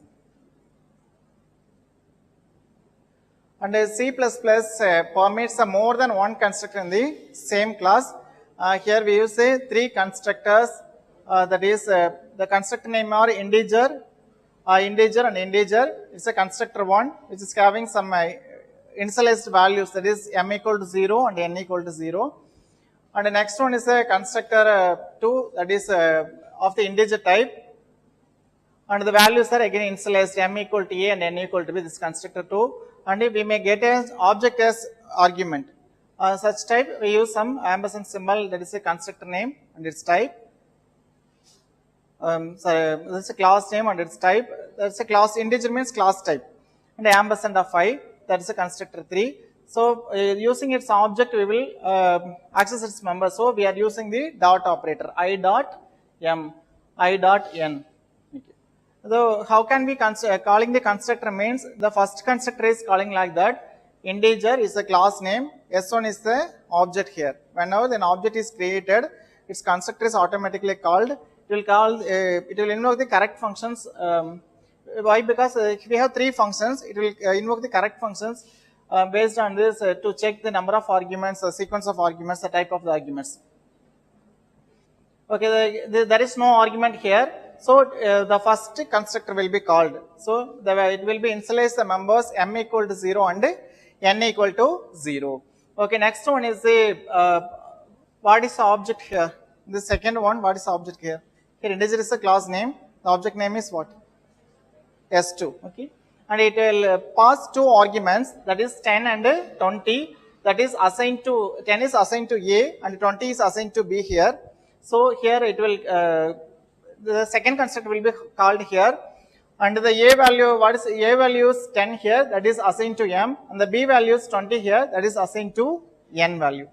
And C++ permits more than one constructor in the same class. Here we use 3 constructors, that is the constructor name are integer and integer. It's a constructor 1 which is having some initialized values, that is m equal to 0 and n equal to 0. And the next one is a constructor 2, that is of the integer type. And the values are again initialized m equal to a and n equal to b, this constructor 2. And we may get an object as argument. Such type we use some ampersand symbol, that is a constructor name and its type. This is a class name and its type. That's a class, integer means class type. And the ampersand of I, that is a constructor 3. So using its object we will access its member. So we are using the dot operator, I dot m, I dot n. So how can we calling the constructor means the first constructor is calling like that. Integer is the class name, S1 is the object here. Whenever an object is created, its constructor is automatically called. It will invoke the correct functions. Why? Because if we have 3 functions, it will invoke the correct functions based on this to check the number of arguments, the sequence of arguments, the type of the arguments. Okay, there is no argument here. So the first constructor will be called. So it will be initialize the members m equal to 0 and n equal to 0. Okay, next one is what is the object here? The second one, what is the object here? Here integer is the class name. The object name is what? S2. Okay, and it will pass 2 arguments, that is 10 and 20. That is assigned to 10 is assigned to A and 20 is assigned to B here. So here it will the second constructor will be called here, and the A value, what is A value is 10 here, that is assigned to M, and the B value is 20 here, that is assigned to N value.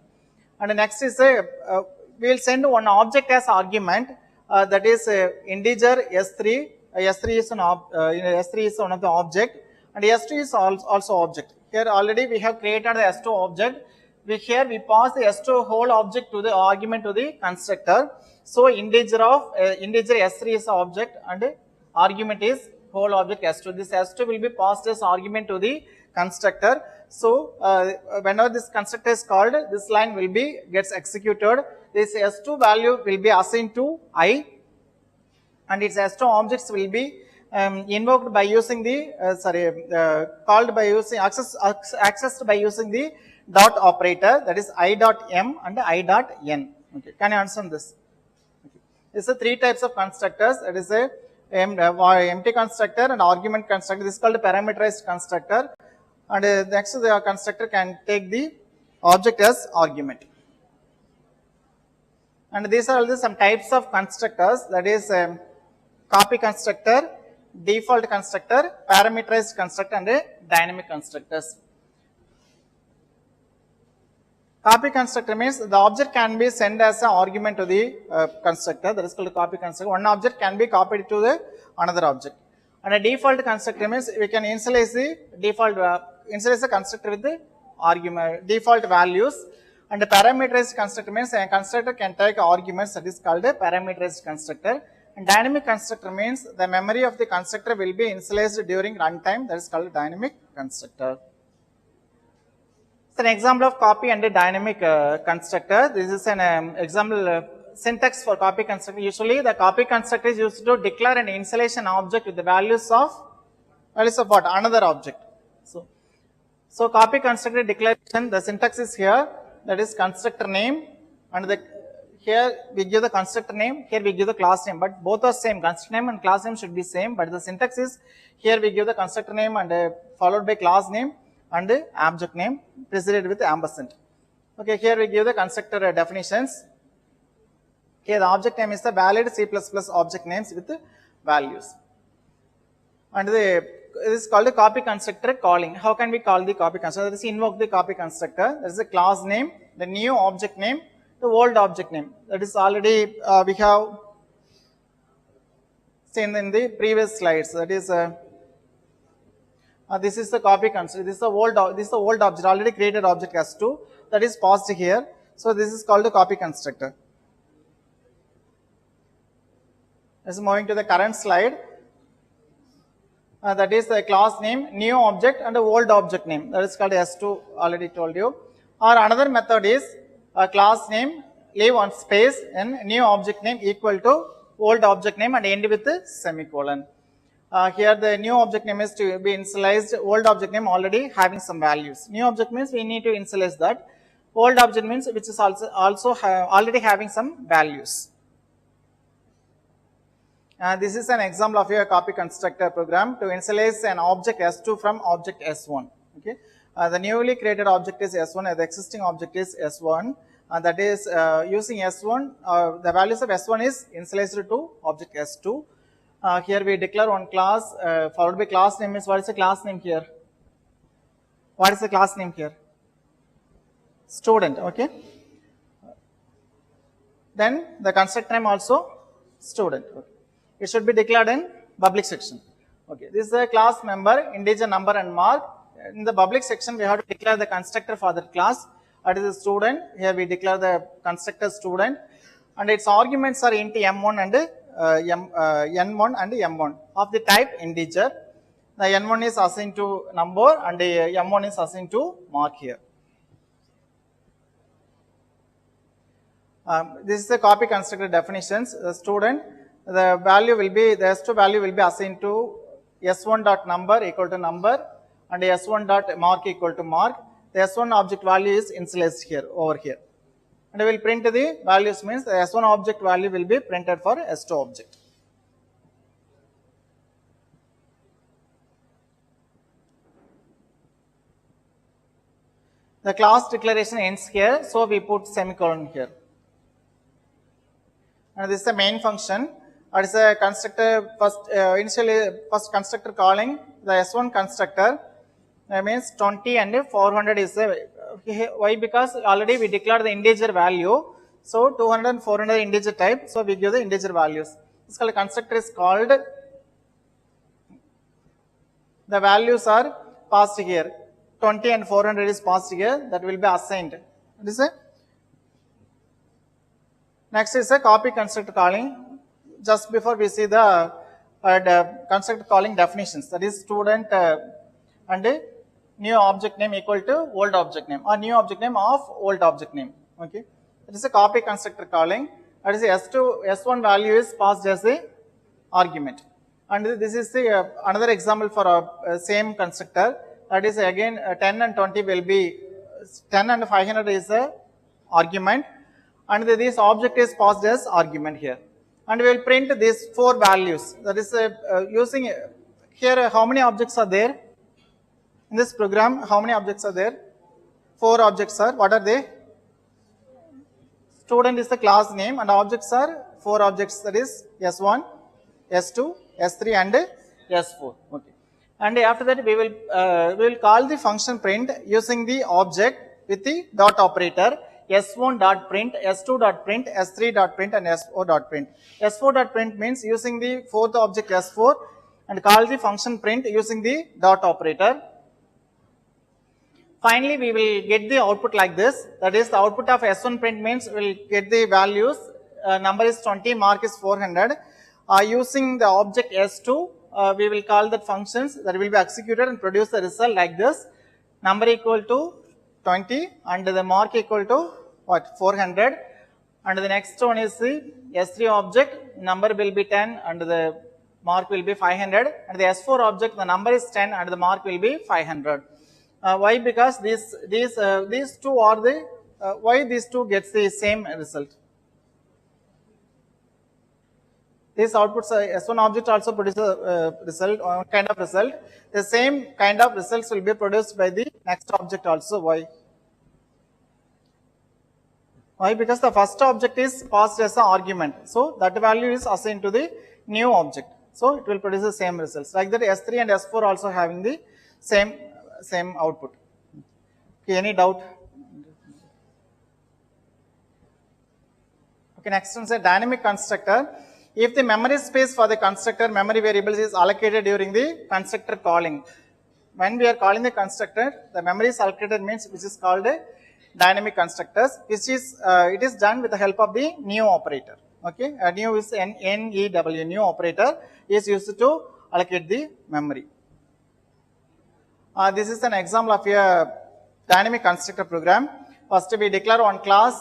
And the next is we will send one object as argument, that is integer S3. S3 is S3 is one of the object, and S2 is also object. Here already we have created the S2 object. Here we pass the S2 whole object to the argument to the constructor. So integer S3 is the object and argument is whole object S2. This S2 will be passed as argument to the constructor. So whenever this constructor is called, this line will be gets executed. This S2 value will be assigned to I, and its S2 objects will be invoked by using the called by using accessed by using the dot operator, that is I dot m and I dot n. Okay, can you understand this? This is 3 types of constructors. That is a empty constructor and argument constructor. This is called a parameterized constructor. And next the constructor can take the object as argument. And these are also some types of constructors. That is copy constructor, default constructor, parameterized constructor, and dynamic constructors. Copy constructor means the object can be sent as an argument to the constructor, that is called a copy constructor. One object can be copied to the another object. And a default constructor means we can initialize the constructor with the argument default values. And a parameterized constructor means a constructor can take arguments, that is called a parameterized constructor. And dynamic constructor means the memory of the constructor will be initialized during runtime, that is called a dynamic constructor. It's an example of copy and a dynamic constructor. This is an example syntax for copy constructor. Usually the copy constructor is used to declare an initialization object with the values of what? Another object. So copy constructor declaration, the syntax is here, that is constructor name, and here we give the constructor name, here we give the class name, but both are same. Constructor name and class name should be same, but the syntax is here we give the constructor name and followed by class name and object name preceded with ampersand. Okay, here we give the constructor definitions. Here the object name is the valid C++ object names with values. And this is called the copy constructor calling. How can we call the copy constructor? That is, invoke the copy constructor. There is a class name, the new object name, the old object name. That is already we have seen in the previous slides. That is this is the copy constructor. This is the old object, already created object S2 that is passed here. So this is called the copy constructor. Let's moving to the current slide. That is the class name, new object and the old object name. That is called S2, already told you. Or another method is class name, leave one space and new object name equal to old object name and end with a semicolon. Here the new object name is to be initialized, old object name already having some values. New object means we need to initialize that. Old object means which is also already having some values. This is an example of your copy constructor program to initialize an object S2 from object S1. Okay, the newly created object is S1 and the existing object is S1. That is using S1, the values of S1 is initialized to object S2. Here we declare one class followed by class name. Is what is the class name here? What is the class name here? Student. Okay. Then the constructor name also student. Okay. It should be declared in public section. Okay, this is a class member, integer, number and mark. In the public section, we have to declare the constructor for that class. That is the student. Here we declare the constructor student, and its arguments are int m1 and n1 and m1 of the type integer. The n1 is assigned to number and m1 is assigned to mark here. This is the copy constructor definitions. The student. The value will be, the S2 value will be assigned to S1 dot number equal to number and S1 dot mark equal to mark. The S1 object value is initialized here, over here. And we will print the values means the S1 object value will be printed for S2 object. The class declaration ends here, so we put semicolon here. And this is the main function. It is a constructor first constructor calling the S1 constructor. That means 20 and 400 is the why, because already we declared the integer value. So 200 and 400 integer type. So we give the integer values. This constructor is called. The values are passed here. 20 and 400 is passed here. That will be assigned. This is next is a copy constructor calling. Just before we see the constructor calling definitions, that is student and new object name equal to old object name or new object name of old object name. Okay, that is a copy constructor calling. That is S1 value is passed as a argument, and this is the another example for a same constructor. That is again 10 and 20 will be 10 and 500 is a argument, and this object is passed as argument here. And we will print these 4 values. That is using here how many objects are there in this program? How many objects are there? 4 objects are. What are they? Student is the class name and objects are 4 objects. That is S1, S2, S3 and S4. Okay. And after that we will call the function print using the object with the dot operator. S1 dot print, S2 dot print, S3 dot print and S4 dot print. S4 dot print means using the 4th object S4 and call the function print using the dot operator. Finally, we will get the output like this. That is the output of S1 print means we will get the values. Number is 20, mark is 400. Using the object S2, we will call that functions that will be executed and produce the result like this. Number equal to 20 and the mark equal to what? 400. And the next one is the S3 object, number will be 10 and the mark will be 500. And the S4 object, the number is 10 and the mark will be 500. Why? Because these two are the, why these two gets the same result? This outputs S1 object also produces a result, kind of result. The same kind of results will be produced by the next object also. Why? Why? Because the first object is passed as an argument. So that value is assigned to the new object. So it will produce the same results. Like that, S3 and S4 also having the same output. Okay, any doubt? Okay, next one is a dynamic constructor. If the memory space for the constructor memory variables is allocated during the constructor calling. When we are calling the constructor, the memory is allocated means which is called a dynamic constructors, which is it is done with the help of the new operator. Okay, new is NEW, new operator is used to allocate the memory. This is an example of a dynamic constructor program. First we declare one class,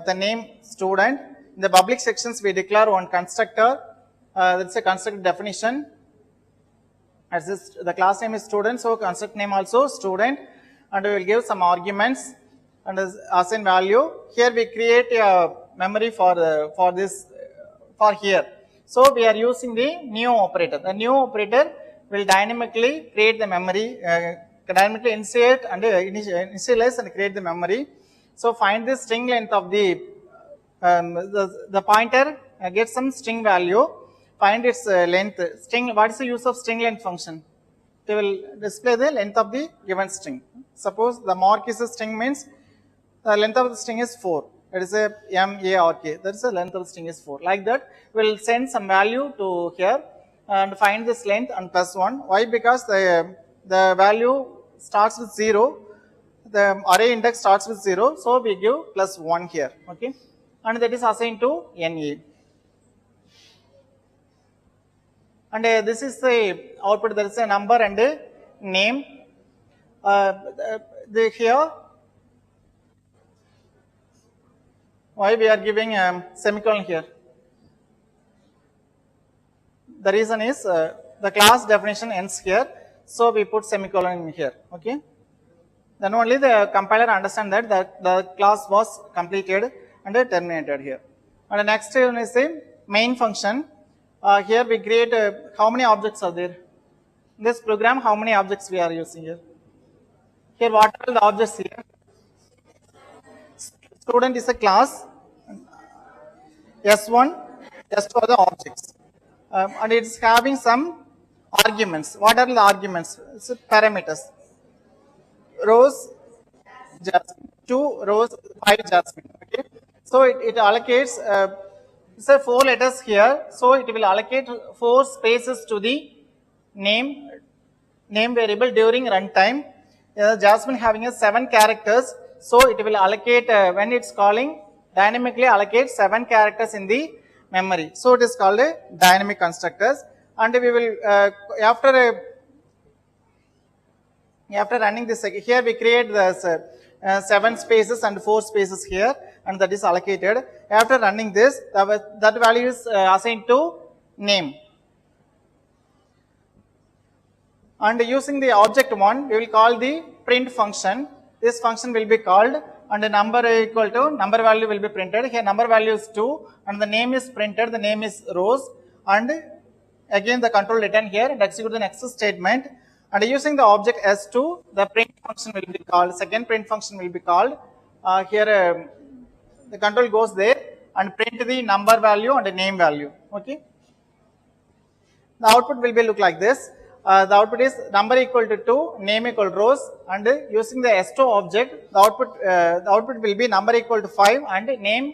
the name student. In the public sections we declare one constructor, that's a constructor definition. As this, the class name is student, so constructor name also student, and we will give some arguments and assign value. Here we create a memory for here. So we are using the new operator. The new operator will dynamically create the memory, dynamically insert and initialize and create the memory. So find the string length of the pointer, get some string value, find its length. String. What is the use of string length function? They will display the length of the given string. Suppose the mark is a string means the length of the string is 4. It is a mark. That is the length of the string is 4. Like that, we will send some value to here and find this length and plus 1. Why? Because the value starts with 0. The array index starts with 0. So we give plus 1 here. Okay, and that is assigned to NA. And this is the output. There is a number and a name. Here, why we are giving semicolon here? The reason is the class definition ends here, so we put semicolon in here. Okay, then only the compiler understand that the class was completed and terminated here. And the next one is the main function. Here we create how many objects are there in this program? How many objects we are using here? Here, what are the objects here? Student is a class. S1, S2 are the objects, and it is having some arguments. What are the arguments? It's parameters. Rows, Jasmine. 2 rows, 5 Jasmine. Okay, so it allocates. So 4 letters here, so it will allocate 4 spaces to the name variable during runtime. Jasmine having a 7 characters, so it will allocate when it's calling, dynamically allocate 7 characters in the memory. So it is called a dynamic constructors, and we will after running this here we create the 7 spaces and 4 spaces here, and that is allocated. After running this, that value is assigned to name. And using the object 1, we will call the print function. This function will be called, and the number equal to number value will be printed. Here number value is 2, and the name is printed. The name is Rose, and again the control return here and execute the next statement. And using the object S2, the print function will be called. Second print function will be called. Here the control goes there and print the number value and the name value. Okay. The output will be look like this. The output is number equal to 2, name equal to Rose, and using the S2 object, the output will be number equal to 5 and name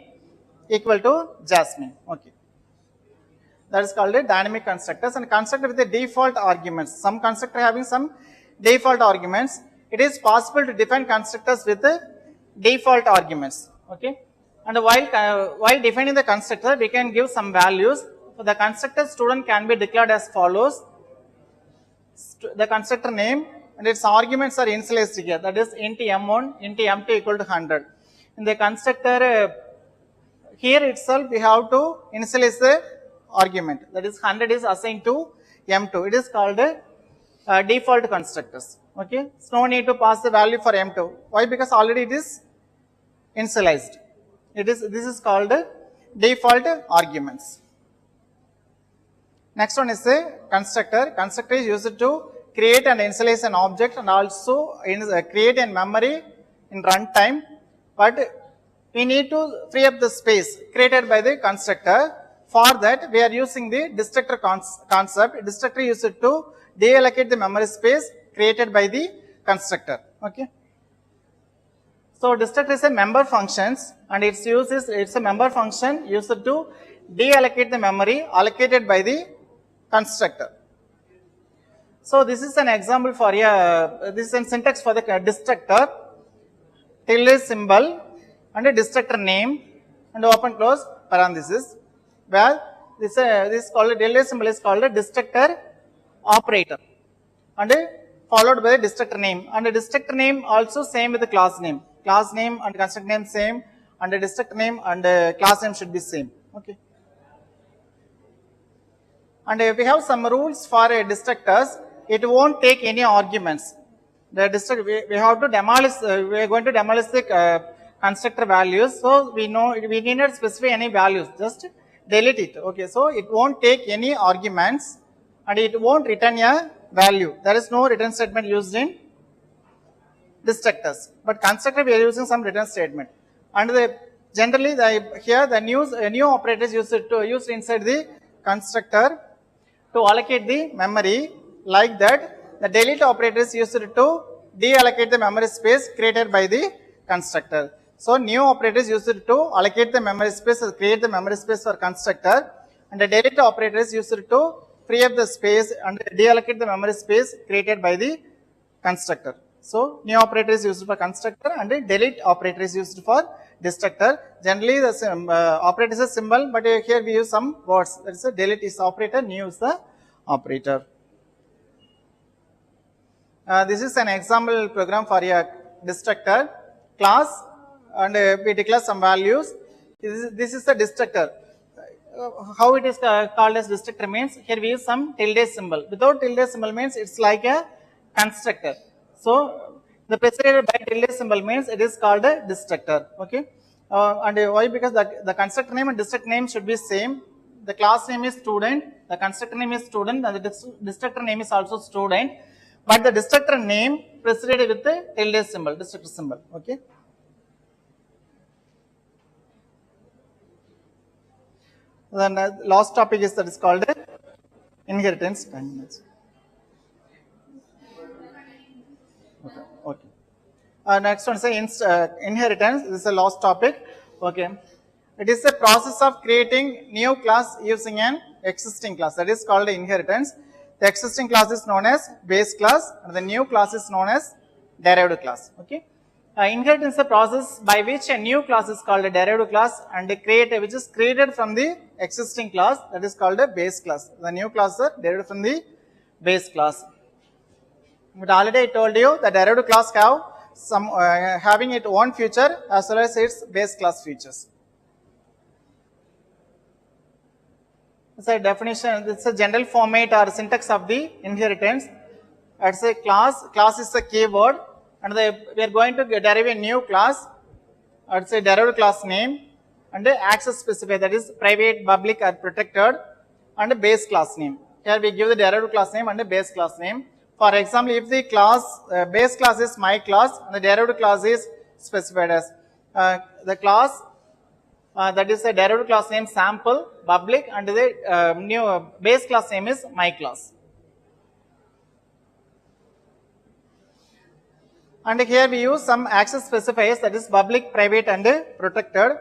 equal to Jasmine. Okay. That is called a dynamic constructors, and constructor with the default arguments. Some constructor having some default arguments. It is possible to define constructors with the default arguments. Okay. And while defining the constructor, we can give some values. So the constructor student can be declared as follows. The constructor name and its arguments are initialized here. That is int m1, int m2 equal to 100. In the constructor here itself, we have to initialize the argument. That is 100 is assigned to m2. It is called a default constructors. Okay. So no need to pass the value for m2. Why? Because already it is initialized. This is called default arguments. Next one is a constructor. Constructor is used to create and initialize an object and also create a memory in runtime, but we need to free up the space created by the constructor. For that, we are using the destructor concept. Destructor used to deallocate the memory space created by the constructor. Okay. So destructor is a member functions, and its use is it's a member function used to deallocate the memory allocated by the constructor. So this is an example for a this is a syntax for the destructor. Tilde symbol and a destructor name and open close parenthesis, where this called tilde symbol is called a destructor operator and followed by the destructor name, and the destructor name also same with the class name. Class name and constructor name same, and the destructor name and class name should be same. Okay. And we have some rules for destructors. It won't take any arguments. The destructor, we have to demolish, we are going to demolish the constructor values. So we know we need not specify any values, just delete it. Okay, so it won't take any arguments and it won't return a value. There is no return statement used in destructors, but constructor we are using some return statement. And generally here the new operators used inside the constructor to allocate the memory. Like that, the delete operator is used to deallocate the memory space created by the constructor. So new operator is used to allocate the memory space or create the memory space for constructor, and the delete operator is used to free up the space and deallocate the memory space created by the constructor. So new operator is used for constructor and the delete operator is used for destructor. Generally the operator is a symbol, but here we use some words. That is a delete is operator, new is the operator. This is an example program for a destructor class, and we declare some values. This is the destructor. How it is called as destructor means, here we use some tilde symbol. Without tilde symbol means it's like a constructor. So the preceded by tilde symbol means it is called a destructor. Okay, and why? Because the constructor name and destructor name should be same. The class name is student, the constructor name is student, and the destructor name is also student. But the destructor name preceded with the tilde symbol, destructor symbol. Okay. Then last topic is that is called inheritance. 10 minutes. Okay. Okay. Next one is inheritance. This is the last topic. Okay. It is a process of creating new class using an existing class. That is called inheritance. The existing class is known as base class, and the new class is known as derived class. Okay. Inheritance is a process by which a new class is called a derived class, and which is created from the existing class, that is called a base class. The new class are derived from the base class. But already I told you the derived class have some having its own feature as well as its base class features. It's a definition, it's a general format or syntax of the inheritance. It's a class is a keyword, and we are going to derive a new class. It's a derived class name and the access specifier, that is private, public or protected, and a base class name. Here we give the derived class name and the base class name. For example, if the class base class is my class and the derived class is specified as the class that is the derived class name sample, public, and the new base class name is my class. And here we use some access specifiers, that is public, private, and protected.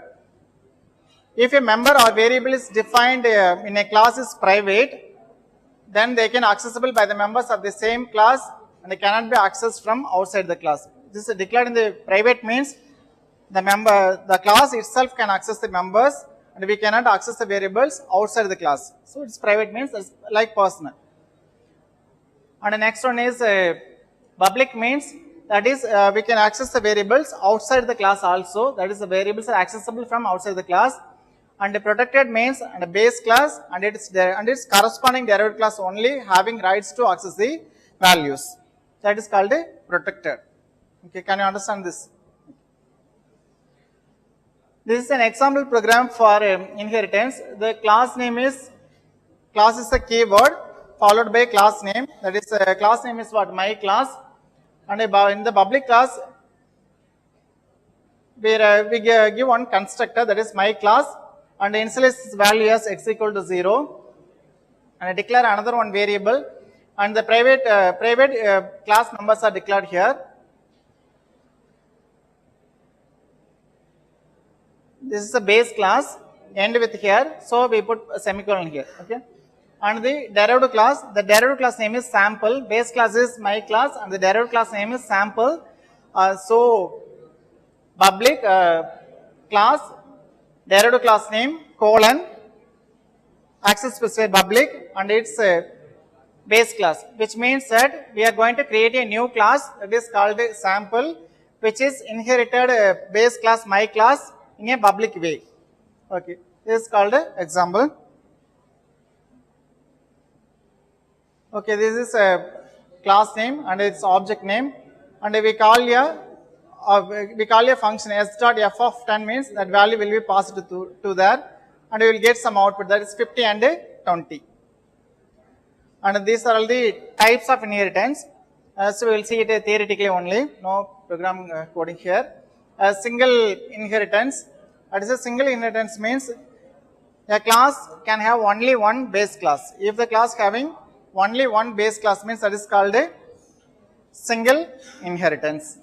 If a member or variable is defined in a class is private, then they can accessible by the members of the same class and they cannot be accessed from outside the class. This is declared in the private means the class itself can access the members and we cannot access the variables outside the class. So it's private means it's like personal. And the next one is public means, that is we can access the variables outside the class also, that is the variables are accessible from outside the class. And the protected means and a base class and its corresponding derived class only having rights to access the values. That is called a protected. Okay, can you understand this? This is an example program for inheritance. The class name is Class is a keyword followed by class name. That is, class name is what? My class. And in the public class, where we give one constructor, that is my class, and initialize its value as x equal to 0, and I declare another one variable, and the private class numbers are declared here. This is a base class, end with here, so we put a semicolon here. Okay. And the derived class name is sample, base class is my class, and the derived class name is sample. So public class, derived class name, colon, access specified public, and its base class, which means that we are going to create a new class that is called sample, which is inherited base class my class in a public way. Okay, this is called example. Okay, this is a class name and its object name, and we call a function s dot f of 10 means that value will be passed to there, and we will get some output, that is 50 and 20. And these are all the types of inheritance. So we will see it theoretically only, no program coding here. A single inheritance. That is, a single inheritance means a class can have only one base class. If the class having only one base class means that is called a single inheritance.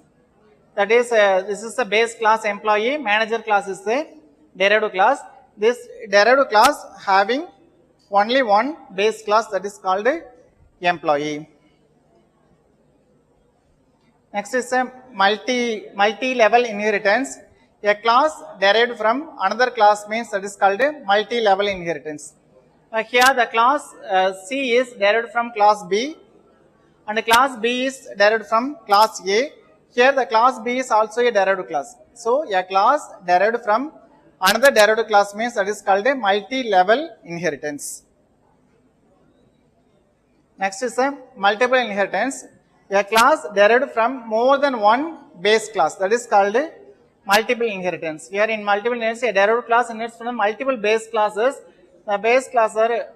That is, this is the base class employee, manager class is the derived class. This derived class having only one base class, that is called a employee. Next is a multi-level inheritance. A class derived from another class means that is called a multi-level inheritance. Here the class C is derived from class B, and class B is derived from class A. Here the class B is also a derived class. So a class derived from another derived class means that is called a multi-level inheritance. Next is a multiple inheritance. A class derived from more than one base class, that is called a multiple inheritance. Here in multiple inheritance, a derived class inherits from multiple base classes. The base class are,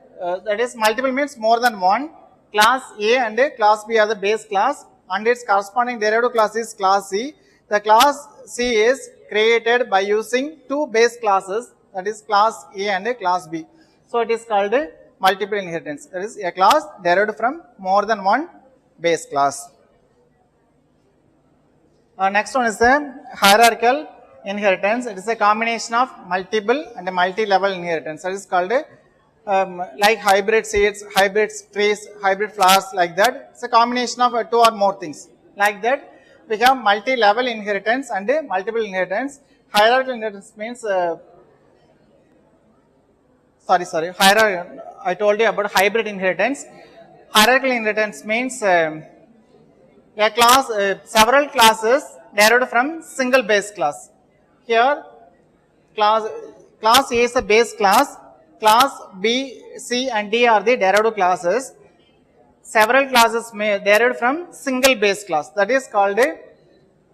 that is, multiple means more than one. Class A and class B are the base class, and its corresponding derived class is class C. The class C is created by using two base classes, that is class A and class B. So it is called multiple inheritance. That is, a class derived from more than one base class. Next one is the hierarchical inheritance. It is a combination of multiple and a multi-level inheritance. That is called like hybrid seeds, hybrid trees, hybrid flowers, like that. It's a combination of two or more things. Like that, we have multi-level inheritance and multiple inheritance. Hierarchical inheritance means I told you about hybrid inheritance. Hierarchical inheritance means a class, several classes derived from single base class. Here, class A is a base class, class B, C and D are the derived classes. Several classes derived from single base class, that is called a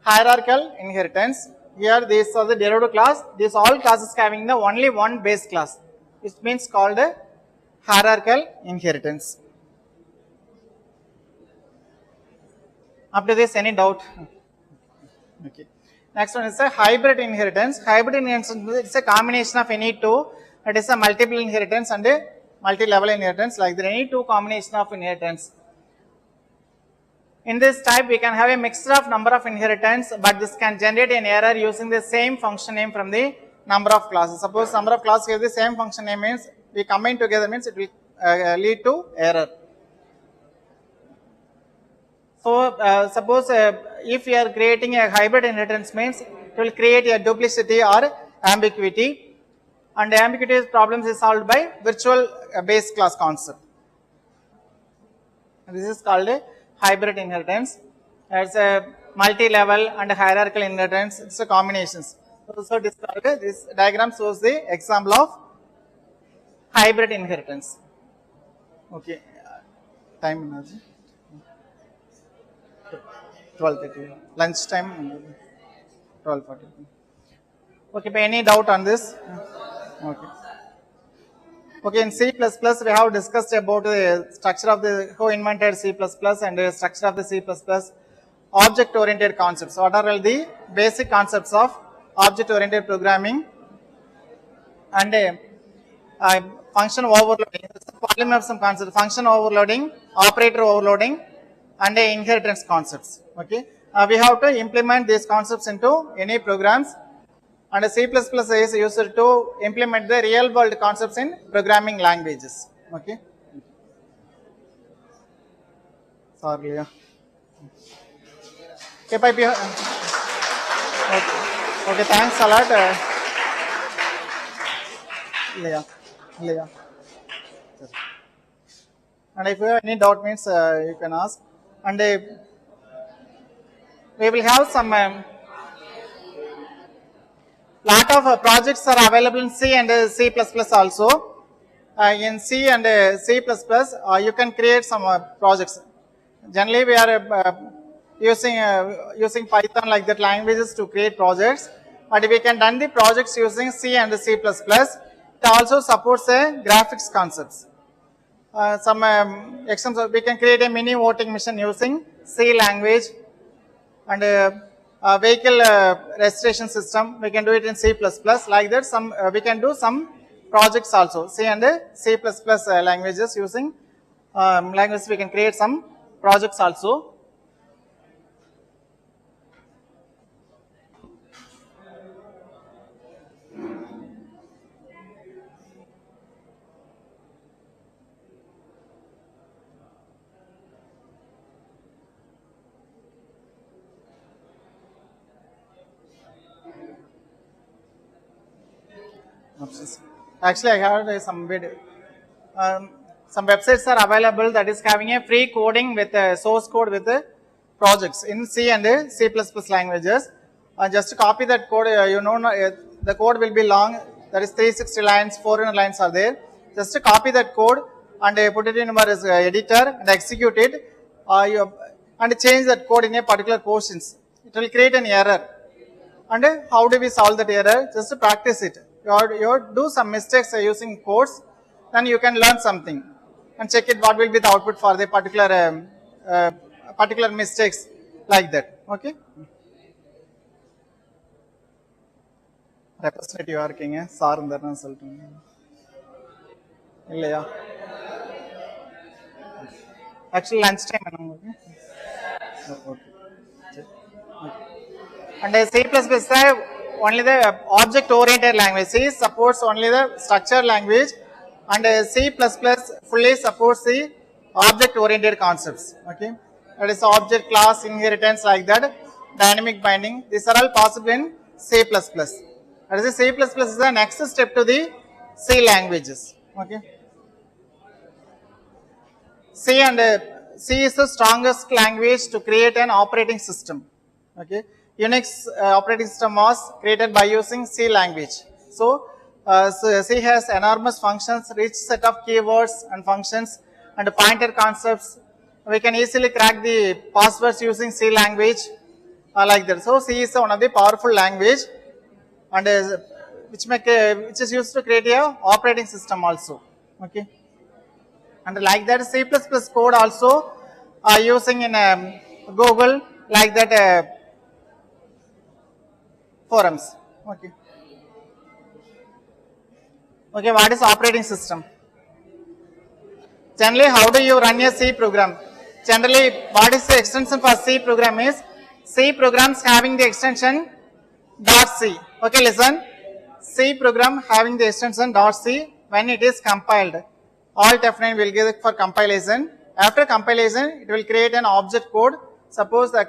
hierarchical inheritance. Here these are the derived class, these all classes having the only one base class, which means called a hierarchical inheritance. Up to this, any doubt? Okay. Next one is a hybrid inheritance. Hybrid inheritance is a combination of any two. It is a multiple inheritance and a multi-level inheritance, like that. Any two combination of inheritance. In this type, we can have a mixture of number of inheritance, but this can generate an error using the same function name from the number of classes. Suppose number of classes have the same function name means we combine together means it will lead to error. So, suppose if you are creating a hybrid inheritance means it will create a duplicity or ambiguity, and ambiguity problems is solved by virtual base class concept. This is called a hybrid inheritance. It's a multi-level and hierarchical inheritance. It's a combinations. So it is called, this diagram shows the example of hybrid inheritance. Okay, time energy. 12:30. Lunch time. 12:40. Okay, any doubt on this? Okay. Okay, in C++ we have discussed about the structure of the, who invented C++ and the structure of the C++ object oriented concepts. What are all the basic concepts of object oriented programming and function overloading, polymer of some concepts, function overloading, operator overloading and inheritance concepts. Okay, we have to implement these concepts into any programs, and C++ is used to implement the real world concepts in programming languages. Okay, sorry, yeah. Okay, bye. Okay, thanks a lot. Yeah. And if you have any doubt means you can ask, and we will have some lot of projects are available in C and C++ also. In C and C++, you can create some projects. Generally, we are using Python like that languages to create projects, but we can run the projects using C and C++. It also supports graphics concepts. Some examples, we can create a mini voting machine using C language, and vehicle registration system, we can do it in C++. Like that, some we can do some projects also, C and C++ languages using languages, we can create some projects also. Actually, I heard some video. Some websites are available that is having a free coding with source code with projects in C and C++ languages. Just copy that code. The code will be long. That is 360 lines, 400 lines are there. Just copy that code and put it in your editor and execute it. And change that code in a particular portions. It will create an error. And how do we solve that error? Just to practice it. You do some mistakes using codes, then you can learn something and check it what will be the output for the particular mistakes, like that. Okay. Representative working sir underna soltun illaya, actually lunch time okay. And C++ is only the object oriented language. C supports only the structured language, and C++ fully supports the object oriented concepts. Okay, that is object, class, inheritance, like that, dynamic binding. These are all possible in C++. That is, C++ is the next step to the C languages. Okay, C is the strongest language to create an operating system. Okay, Unix operating system was created by using C language. So C has enormous functions, rich set of keywords and functions and pointer concepts. We can easily crack the passwords using C language, like that. So C is one of the powerful language, and which is used to create a operating system also. Okay, and like that, C++ code also using in Google, like that. Forums. Okay. Okay, what is operating system? Generally, how do you run a C program? Generally, what is the extension for C program is, C programs having the extension .c. Okay, listen. C program having the extension .c, when it is compiled, Alt F9 will give it for compilation. After compilation, it will create an object code. Suppose the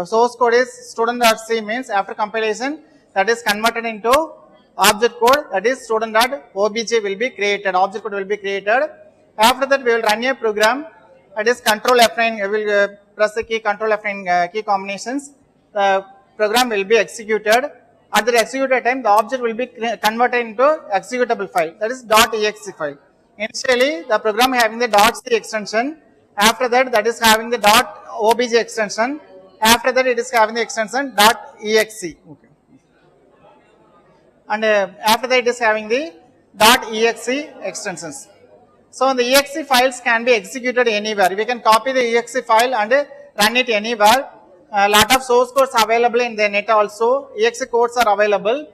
source code is student.c, means after compilation that is converted into object code, that is student.obj will be created, object code will be created. After that, we will run a program, that is control F9, we will press the key control F9 key combinations, the program will be executed. At the executed time, the object will be converted into executable file, that is .exe file. Initially, the program having the .c extension, after that, that is having the .obj extension, after that it is having the extension .exe. Okay. And after that it is having the .exe extensions. So the exe files can be executed anywhere. We can copy the exe file and run it anywhere. A lot of source codes available in the net also. Exe codes are available.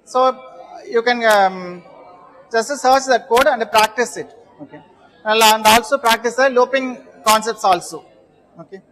So you can just search that code and practice it. Okay. And also practice the looping concepts also. Okay.